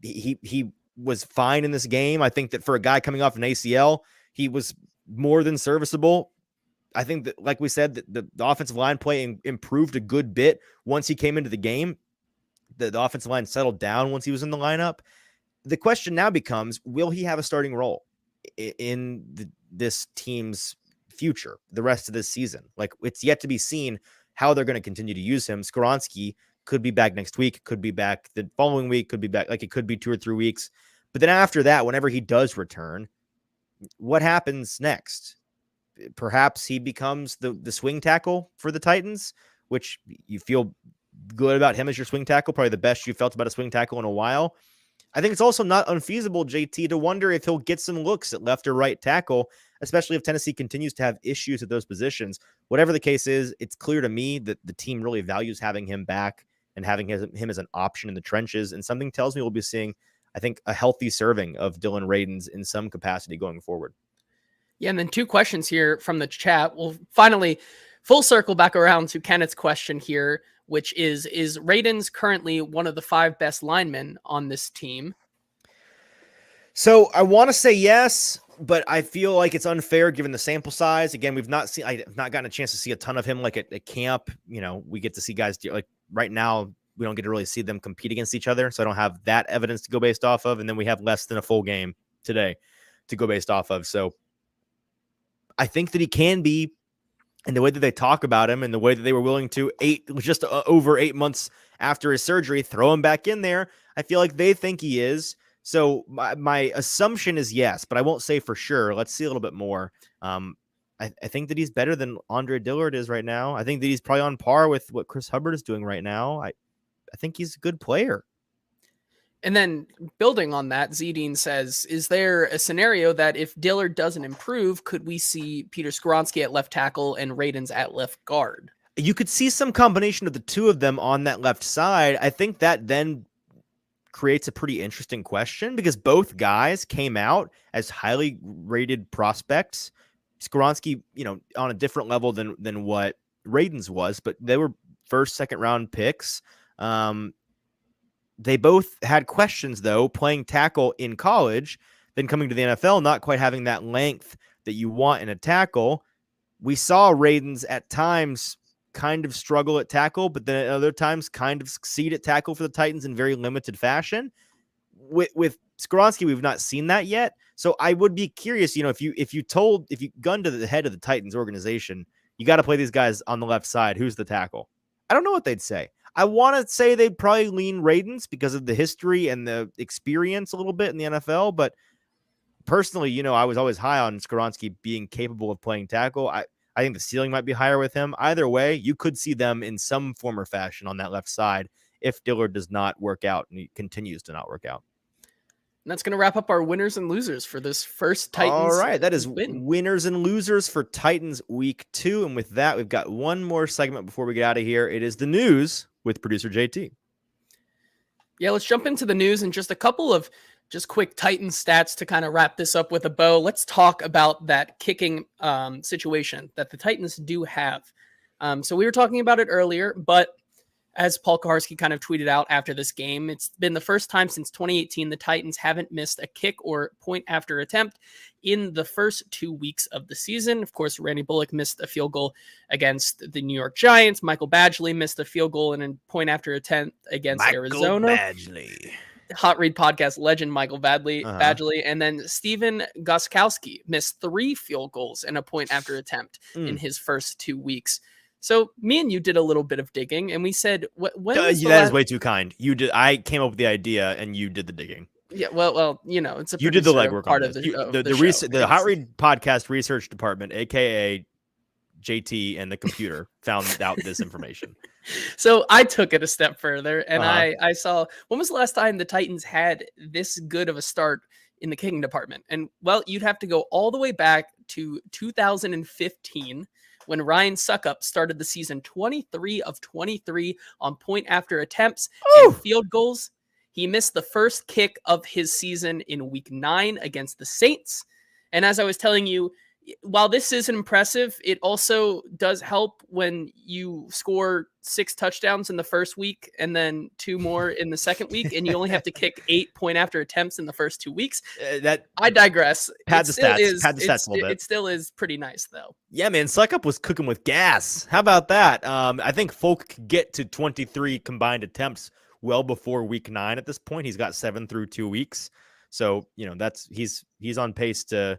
He was fine in this game. I think that for a guy coming off an ACL, he was more than serviceable. I think that, like we said, the offensive line play improved a good bit once he came into the game. The offensive line settled down once he was in the lineup. The question now becomes, will he have a starting role in this team's future, the rest of this season? It's yet to be seen how they're going to continue to use him. Skoronski could be back next week, could be back the following week, could be back. It could be 2 or 3 weeks. But then after that, whenever he does return, what happens next? Perhaps he becomes the swing tackle for the Titans, which you feel good about him as your swing tackle, probably the best you felt about a swing tackle in a while. I think it's also not unfeasible, JT, to wonder if he'll get some looks at left or right tackle, especially if Tennessee continues to have issues at those positions. Whatever the case is, it's clear to me that the team really values having him back and having him as an option in the trenches. And something tells me we'll be seeing, I think, a healthy serving of Dylan Radins in some capacity going forward. Yeah, and then 2 questions here from the chat. We'll finally full circle back around to Kenneth's question here, which is Radins currently one of the 5 best linemen on this team? So I want to say yes, but I feel like it's unfair given the sample size. Again, I've not gotten a chance to see a ton of him at camp. We get to see guys right now. We don't get to really see them compete against each other. So I don't have that evidence to go based off of. And then we have less than a full game today to go based off of. So I think that he can be, and the way that they talk about him and the way that they were willing to just over 8 months after his surgery, throw him back in there. I feel like they think he is. So my assumption is yes, but I won't say for sure. Let's see a little bit more. I think that he's better than Andre Dillard is right now. I think that he's probably on par with what Chris Hubbard is doing right now. I think he's a good player. And then building on that, Zedine says, is there a scenario that if Dillard doesn't improve, could we see Peter Skoronski at left tackle and Radins at left guard? You could see some combination of the two of them on that left side. I think that then creates a pretty interesting question because both guys came out as highly rated prospects. Skoronski, on a different level than what Radins was, but they were first, second round picks. They both had questions, though, playing tackle in college, then coming to the NFL, not quite having that length that you want in a tackle. We saw Ravens at times kind of struggle at tackle, but then at other times kind of succeed at tackle for the Titans in very limited fashion. With Skoronski, we've not seen that yet. So I would be curious, if you gunned to the head of the Titans organization, you got to play these guys on the left side. Who's the tackle? I don't know what they'd say. I want to say they'd probably lean Ravens because of the history and the experience a little bit in the NFL. But personally, I was always high on Skoronski being capable of playing tackle. I think the ceiling might be higher with him. Either way, you could see them in some form or fashion on that left side if Dillard does not work out and he continues to not work out. And that's going to wrap up our winners and losers for this first Titans. All right, that is winners and losers for Titans week 2. And with that, we've got one more segment before we get out of here. It is the news with producer JT. Yeah, let's jump into the news and just a couple of just quick Titans stats to kind of wrap this up with a bow. Let's talk about that kicking situation that the Titans do have. So we were talking about it earlier, but as Paul Kaharski kind of tweeted out after this game, it's been the first time since 2018 the Titans haven't missed a kick or point after attempt in the first 2 weeks of the season. Of course, Randy Bullock missed a field goal against the New York Giants. Michael Badgley missed a field goal and a point after attempt against Arizona. Badgley. Hot Read podcast legend Michael Badgley, and then Steven Gostkowski missed 3 field goals and a point after attempt in his first 2 weeks. So me and you did a little bit of digging, and we said, "When that is way too kind. You did. I came up with the idea, and you did the digging." Yeah, well, it's a you did the legwork part of the the Hot Read podcast research department, aka JT and the computer, found out this information. So I took it a step further, and I saw, when was the last time the Titans had this good of a start in the kicking department? And well, you'd have to go all the way back to 2015. When Ryan Suckup started the season 23 of 23 on point after attempts and field goals. He missed the first kick of his season in week 9 against the Saints. And as I was telling you, while this is impressive, it also does help when you score 6 touchdowns in the first week and then 2 more in the second week, and you only have to kick 8 point after attempts in the first 2 weeks. I digress. Pad the stats a little bit. It still is pretty nice, though. Yeah, man, Suckup was cooking with gas. How about that? I think Folk could get to 23 combined attempts well before week 9 at this point. He's got 7 through 2 weeks. So, he's on pace to,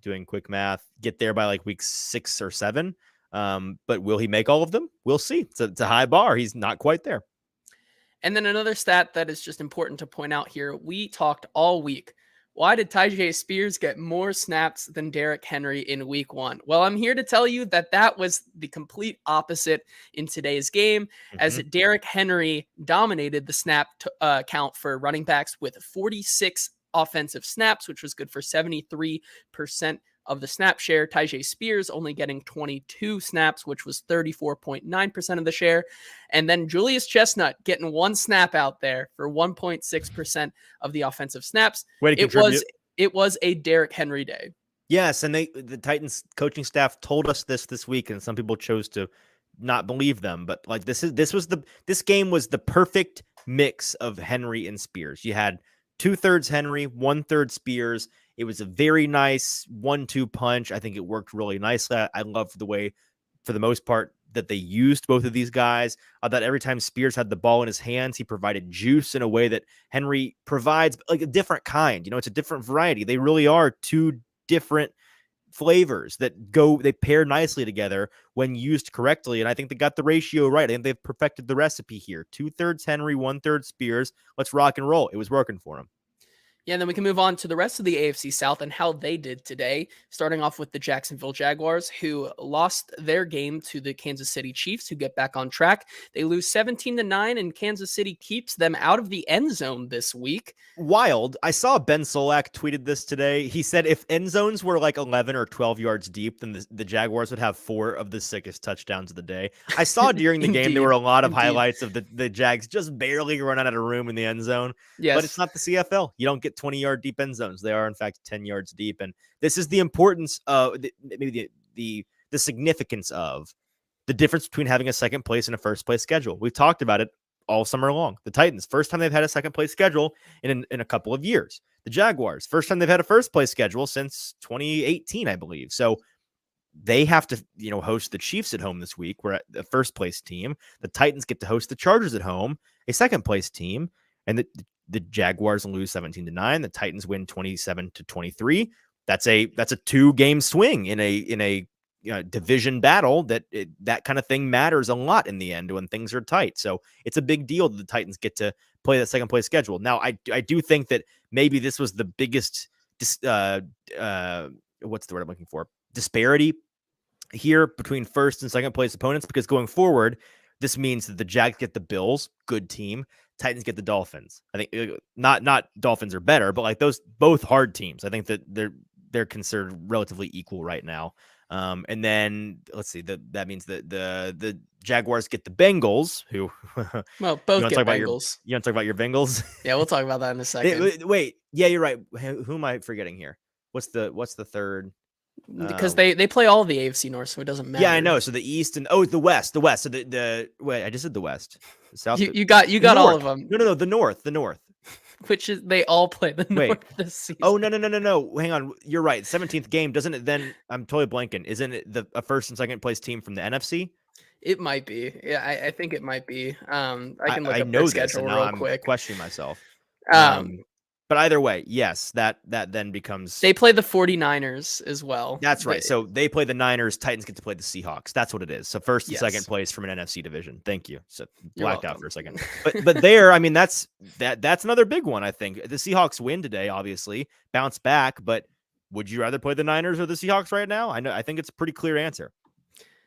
doing quick math, get there by like week 6 or 7. But will he make all of them? We'll see. It's a high bar. He's not quite there. And then another stat that is just important to point out here. We talked all week. Why did Tyjae Spears get more snaps than Derrick Henry in week 1? Well, I'm here to tell you that was the complete opposite in today's game, as Derrick Henry dominated the snap count for running backs with 46 offensive snaps, which was good for 73% of the snap share. Tyjae Spears only getting 22 snaps, which was 34.9% of the share. And then Julius Chestnut getting 1 snap out there for 1.6% of the offensive snaps. It was a Derrick Henry day. Yes, and the Titans coaching staff told us this week, and some people chose to not believe them. But like this game was the perfect mix of Henry and Spears. You had 2/3 Henry, 1/3 Spears. It was a very nice 1-2 punch. I think it worked really nicely. I loved the way, for the most part, that they used both of these guys. That every time Spears had the ball in his hands, he provided juice in a way that Henry provides, like a different kind. It's a different variety. They really are 2 different flavors that they pair nicely together when used correctly. And I think they got the ratio right. I think they've perfected the recipe here. 2/3 Henry, 1/3 Spears. Let's rock and roll. It was working for him. Yeah, and then we can move on to the rest of the AFC South and how they did today, starting off with the Jacksonville Jaguars, who lost their game to the Kansas City Chiefs, who get back on track. They lose 17-9, and Kansas City keeps them out of the end zone this week. Wild. I saw Ben Solak tweeted this today. He said if end zones were like 11 or 12 yards deep, then the Jaguars would have 4 of the sickest touchdowns of the day. I saw during the game there were a lot of highlights of the Jags just barely running out of room in the end zone. Yes. But it's not the CFL. You don't get 20-yard deep end zones. They are, in fact, 10 yards deep. And this is the importance of maybe the significance of the difference between having a second place and a first place schedule. We've talked about it all summer long. The Titans, first time they've had a second place schedule in a couple of years. the Jaguars. First time they've had a first place schedule since 2018, I believe. So they have to, host the Chiefs at home this week. We're at the first place team. The Titans get to host the Chargers at home, a second place team, and the Jaguars lose 17-9. The Titans win 27-23. That's a 2-game swing in a division battle. That kind of thing matters a lot in the end when things are tight. So it's a big deal that the Titans get to play that second place schedule. Now, I do think that maybe this was the biggest what's the word I'm looking for? Disparity here between first and second place opponents, because going forward, this means that the Jags get the Bills, good team. Titans get the Dolphins. I think not Dolphins are better, but like those both hard teams. I think that they're considered relatively equal right now. And then let's see, that means that the Jaguars get the Bengals, who well, both get Bengals. You want to talk about your Bengals? Yeah, we'll talk about that in a second. Wait, yeah, you're right. Who am I forgetting here? What's the third? Because they play all of the AFC North, so it doesn't matter. Yeah, I know. So the East and the West. So wait, I just said the West. The South. You got all of them. No, the North. Which is they all play the North this season. Oh no. Hang on. You're right. 17th game, doesn't it then? I'm totally blanking. Isn't it a first and second place team from the NFC? It might be. Yeah, I think it might be. I can look up their schedule real quick. I'm questioning myself. But either way, yes, that then becomes... They play the 49ers as well. That's right. So they play the Niners. Titans get to play the Seahawks. That's what it is. So first and second place from an NFC division. Thank you. So blacked out for a second. But there, I mean, that's another big one, I think. The Seahawks win today, obviously. Bounce back. But would you rather play the Niners or the Seahawks right now? I think it's a pretty clear answer.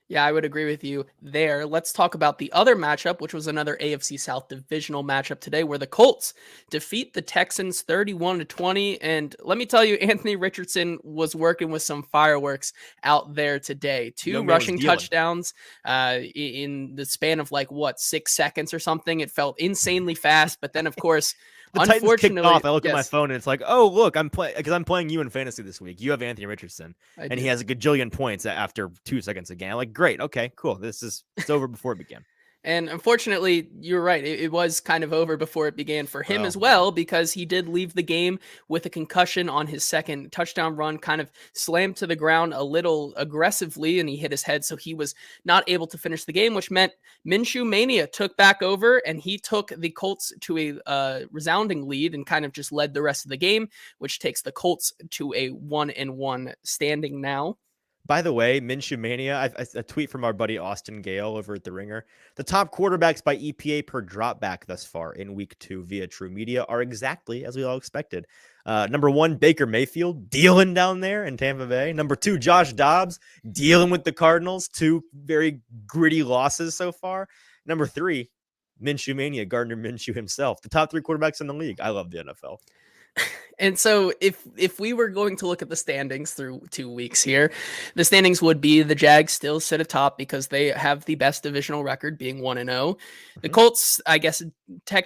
Yeah, I would agree with you there. Let's talk about the other matchup, which was another AFC South divisional matchup today, where the Colts defeat the Texans 31-20. And let me tell you, Anthony Richardson was working with some fireworks out there today. 2 rushing touchdowns in the span of 6 seconds or something. It felt insanely fast. But then, of course, the Titans kicked off. I look at my phone and it's like, oh, look, I'm playing you in fantasy this week. You have Anthony Richardson, and he has a gajillion points after 2 seconds again. I'm like, great, okay, cool. It's over before it began. And unfortunately, you're right. It was kind of over before it began for him as well, because he did leave the game with a concussion on his second touchdown run, kind of slammed to the ground a little aggressively, and he hit his head. So he was not able to finish the game, which meant Minshew Mania took back over, and he took the Colts to a resounding lead and kind of just led the rest of the game, which takes the Colts to a 1-1 standing now. By the way, Minshew Mania, a tweet from our buddy Austin Gale over at The Ringer. The top quarterbacks by EPA per dropback thus far in week 2 via True Media are exactly as we all expected. Number 1, Baker Mayfield, dealing down there in Tampa Bay. Number 2, Josh Dobbs, dealing with the Cardinals. 2 very gritty losses so far. Number 3, Minshew Mania, Gardner Minshew himself. The top 3 quarterbacks in the league. I love the NFL. And so if we were going to look at the standings through 2 weeks here, the standings would be the Jags still sit atop because they have the best divisional record, being 1-0. The Colts, I guess,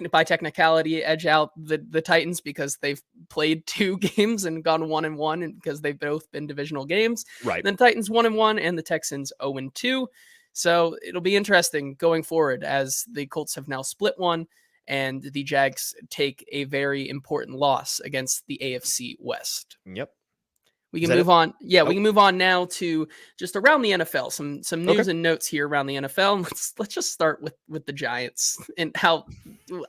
by technicality, edge out the Titans because they've played 2 games and gone 1-1, and because they've both been divisional games. Right. Then Titans 1-1 and the Texans 0-2. So it'll be interesting going forward as the Colts have now split one, and the Jags take a very important loss against the AFC West. Yep. We can move on. Yeah, we can move on now to just around the NFL. Some news and notes here around the NFL. Let's just start with the Giants and how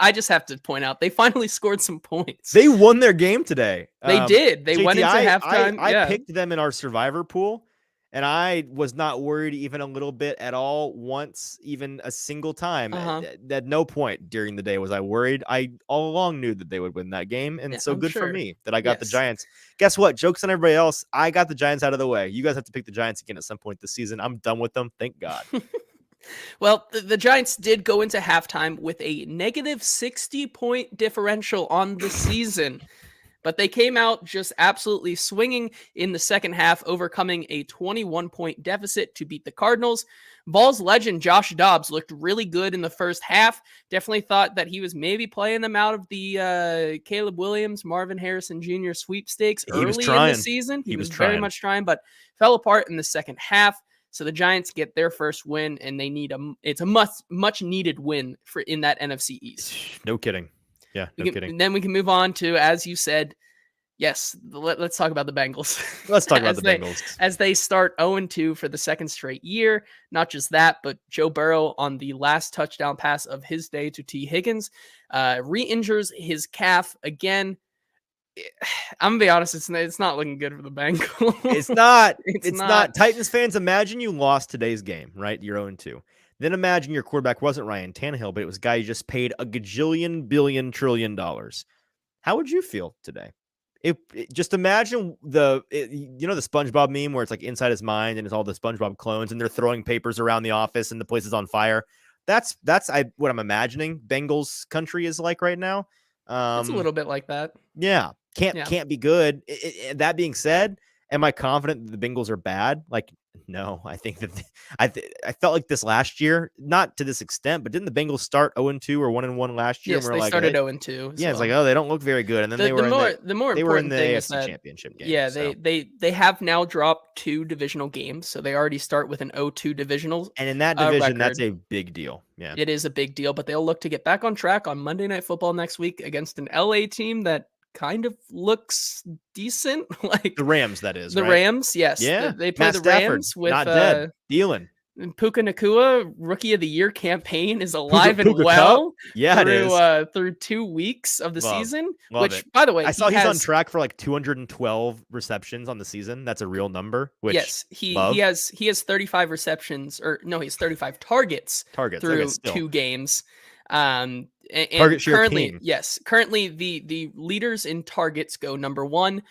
I just have to point out they finally scored some points. They won their game today. They did. They went into halftime. I picked them in our survivor pool, and I was not worried even a little bit at all once, even a single time. At no point during the day was I worried. I all along knew that they would win that game, and so good for me that I got the Giants. Guess what? Jokes on everybody else. I got the Giants out of the way. You guys have to pick the Giants again at some point this season. I'm done with them. Thank God. Well, the Giants did go into halftime with a negative 60-point differential on the season. But they came out just absolutely swinging in the second half, overcoming a 21-point deficit to beat the Cardinals. Vols legend Josh Dobbs looked really good in the first half. Definitely thought that he was maybe playing them out of the Caleb Williams, Marvin Harrison Jr. sweepstakes early in the season. He was very much trying, but fell apart in the second half. So the Giants get their first win, and they need it's a much needed win in that NFC East. No kidding. Yeah, no kidding. Then we can move on to, as you said, Yes, let's talk about the Bengals. Let's talk about the Bengals. As they start 0-2 for the second straight year. Not just that, but Joe Burrow on the last touchdown pass of his day to T. Higgins re-injures his calf again. I'm gonna be honest, it's not looking good for the Bengals. It's not. It's not. Titans fans, imagine you lost today's game, right? You're 0-2. Then imagine your quarterback wasn't Ryan Tannehill, but it was a guy you just paid a gajillion, billion, trillion dollars. How would you feel today? Just imagine the SpongeBob meme where it's like inside his mind and it's all the SpongeBob clones and they're throwing papers around the office and the place is on fire. That's what I'm imagining Bengals country is like right now. It's a little bit like that. Yeah. Can't be good. That being said, am I confident that the Bengals are bad? Like, no, I think that I felt like this last year, not to this extent, but didn't the Bengals start 0-2 or 1-1 last year? Yes, they started 0-2. Yeah, it's like, oh, they don't look very good, and then the more important thing is that championship game. Yeah, they have now dropped 2 divisional games, so they already start with an 0-2 divisional. And in that division, that's a big deal. Yeah, it is a big deal, but they'll look to get back on track on Monday Night Football next week against an LA team that kind of looks decent, like the Rams. That is the right? Rams. Yes, yeah. They play Matt the Stafford, Rams with not dead, dealing. Puka Nacua Rookie of the Year campaign is alive and well. Yeah, through, it is through 2 weeks of the season. Which, by the way, I saw he's on track for like 212 receptions on the season. That's a real number. Which yes, he has 35 receptions, or no, he has 35 targets through 2 games. And currently, currently the leaders in targets go number 1,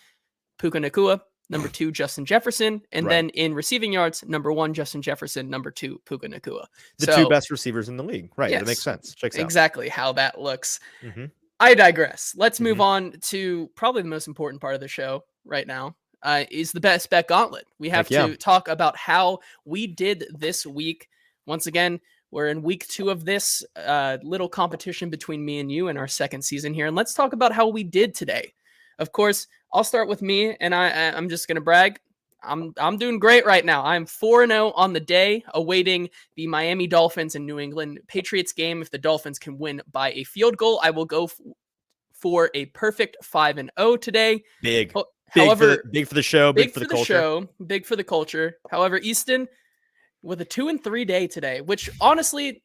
Puka Nacua, number 2, Justin Jefferson, and then in receiving yards, number 1, Justin Jefferson, number 2, Puka Nacua. The 2 best receivers in the league. Right. Yes, that makes sense. Checks out. Exactly how that looks. I digress. Let's move on to probably the most important part of the show right now. Is the best bet gauntlet. We have to talk about how we did this week. Once again, we're in week 2 of this little competition between me and you in our second season here. And let's talk about how we did today. Of course, I'll start with me, and I'm just going to brag. I'm doing great right now. I'm 4-0 on the day, awaiting the Miami Dolphins and New England Patriots game. If the Dolphins can win by a field goal, I will go for a perfect 5-0 today. Big. However, big for the show, big for the culture. Big for the culture. However, Easton, with a 2-3 day today, which honestly,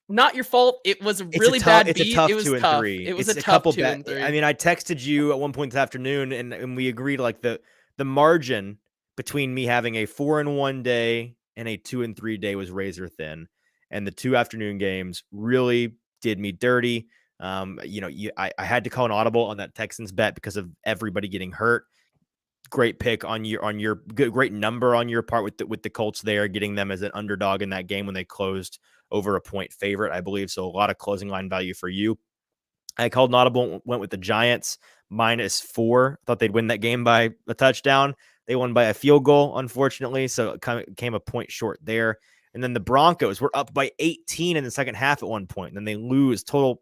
not your fault. It was a really bad beat. It's a tough it was 2-3. It was a tough 2-3. I mean, I texted you at one point this afternoon, and we agreed like the margin between me having a 4-1 day and a 2-3 day was razor thin, and the 2 afternoon games really did me dirty. I had to call an audible on that Texans bet because of everybody getting hurt. Great pick on your great number on your part with the Colts there, getting them as an underdog in that game when they closed over a point favorite, I believe. So a lot of closing line value for you. I called an audible, went with the Giants -4. Thought they'd win that game by a touchdown. They won by a field goal, unfortunately. So it came a point short there. And then the Broncos were up by 18 in the second half at one point. And then they lose. Total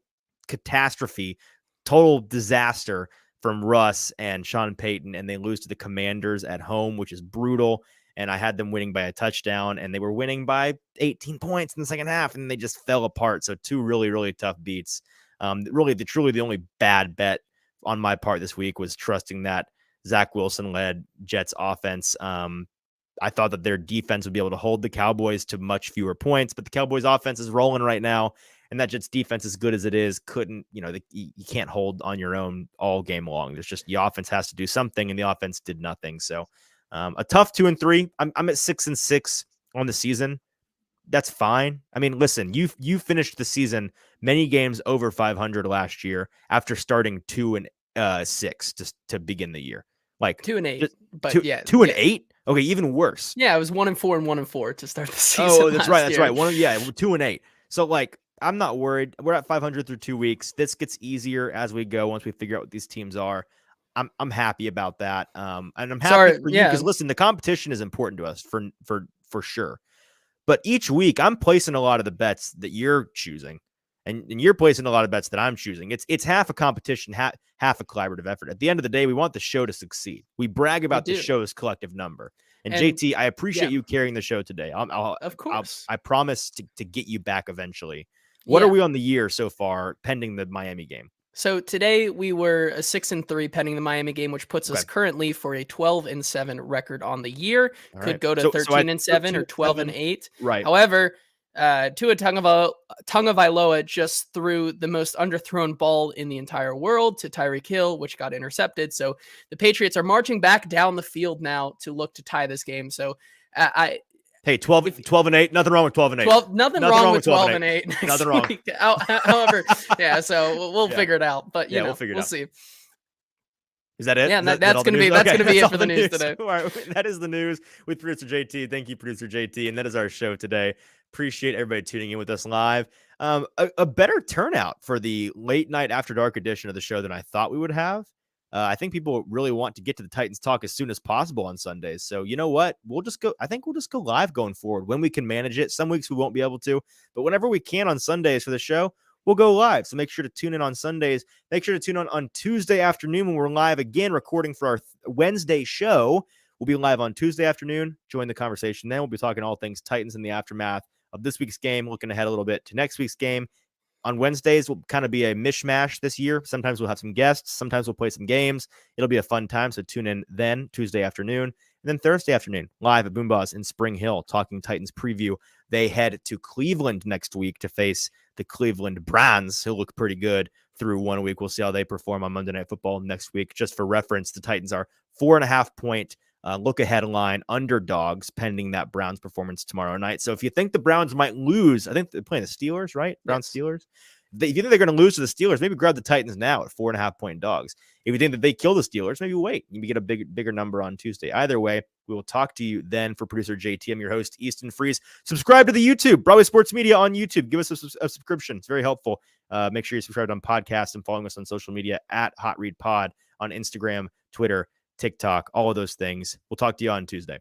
catastrophe, total disaster from Russ and Sean Payton. And they lose to the Commanders at home, which is brutal. And I had them winning by a touchdown, and they were winning by 18 points in the second half, and they just fell apart. So 2 really, really tough beats. Truly the only bad bet on my part this week was trusting that Zach Wilson-led Jets offense. I thought that their defense would be able to hold the Cowboys to much fewer points, but the Cowboys offense is rolling right now, and that Jets defense, as good as it is, you can't hold on your own all game long. There's just the offense has to do something, and the offense did nothing. So a tough 2-3. I'm at 6-6 on the season. That's fine. I mean, listen, you finished the season many games over 500 last year after starting 2-6 to begin the year. Like 2-8, but 2-8. Okay, even worse. Yeah, it was 1-4 and 1-4 to start the season. Oh, that's right. That's right. 2-8. So like, I'm not worried. We're at 500 through 2 weeks. This gets easier as we go once we figure out what these teams are. I'm happy about that. And I'm happy for you because listen, the competition is important to us for sure. But each week I'm placing a lot of the bets that you're choosing, and you're placing a lot of bets that I'm choosing. It's half a competition, half a collaborative effort. At the end of the day, we want the show to succeed. We brag about the show's collective number. And JT, I appreciate you carrying the show today. Of course. I promise to get you back eventually. What are we on the year so far, pending the Miami game? So today we were a 6-3 pending the Miami game, which puts us currently for a 12-7 record on the year. Could go to 13-7 or 12-8. Right. However, Tua Tagovailoa just threw the most underthrown ball in the entire world to Tyreek Hill, which got intercepted. So the Patriots are marching back down the field now to look to tie this game. So Hey, 12-8. Nothing wrong with 12-8. Nothing wrong with 12-8. Nothing wrong. However, yeah. So we'll figure it out. But you know, we'll see. Is that it? Yeah, that's gonna be it for the news today. All right, that is the news with producer JT. Thank you, producer JT, and that is our show today. Appreciate everybody tuning in with us live. A better turnout for the late night after dark edition of the show than I thought we would have. I think people really want to get to the Titans talk as soon as possible on Sundays. So you know what? I think we'll just go live going forward when we can manage it. Some weeks we won't be able to, but whenever we can on Sundays for the show, we'll go live. So make sure to tune in on Sundays. Make sure to tune on Tuesday afternoon when we're live again, recording for our Wednesday show. We'll be live on Tuesday afternoon. Join the conversation. Then we'll be talking all things Titans in the aftermath of this week's game, looking ahead a little bit to next week's game. On Wednesdays will kind of be a mishmash this year. Sometimes we'll have some guests. Sometimes we'll play some games. It'll be a fun time. So tune in then Tuesday afternoon. And then Thursday afternoon, live at Boomboss in Spring Hill, talking Titans preview. They head to Cleveland next week to face the Cleveland Browns, who look pretty good through 1 week. We'll see how they perform on Monday Night Football next week. Just for reference, the Titans are 4.5 point look-ahead line underdogs pending that Browns performance tomorrow night. So if you think the Browns might lose, I think they're playing the Steelers, right? Browns Steelers. If you think they're going to lose to the Steelers, maybe grab the Titans now at 4.5 point dogs. If you think that they kill the Steelers, maybe wait. You get a bigger number on Tuesday. Either way, we will talk to you then. For producer JT, I'm your host, Easton Freeze. Subscribe to the YouTube, Broadway Sports Media on YouTube. Give us a subscription. It's very helpful. Make sure you're subscribed on podcasts and following us on social media at Hot Read Pod on Instagram, Twitter, TikTok, all of those things. We'll talk to you on Tuesday.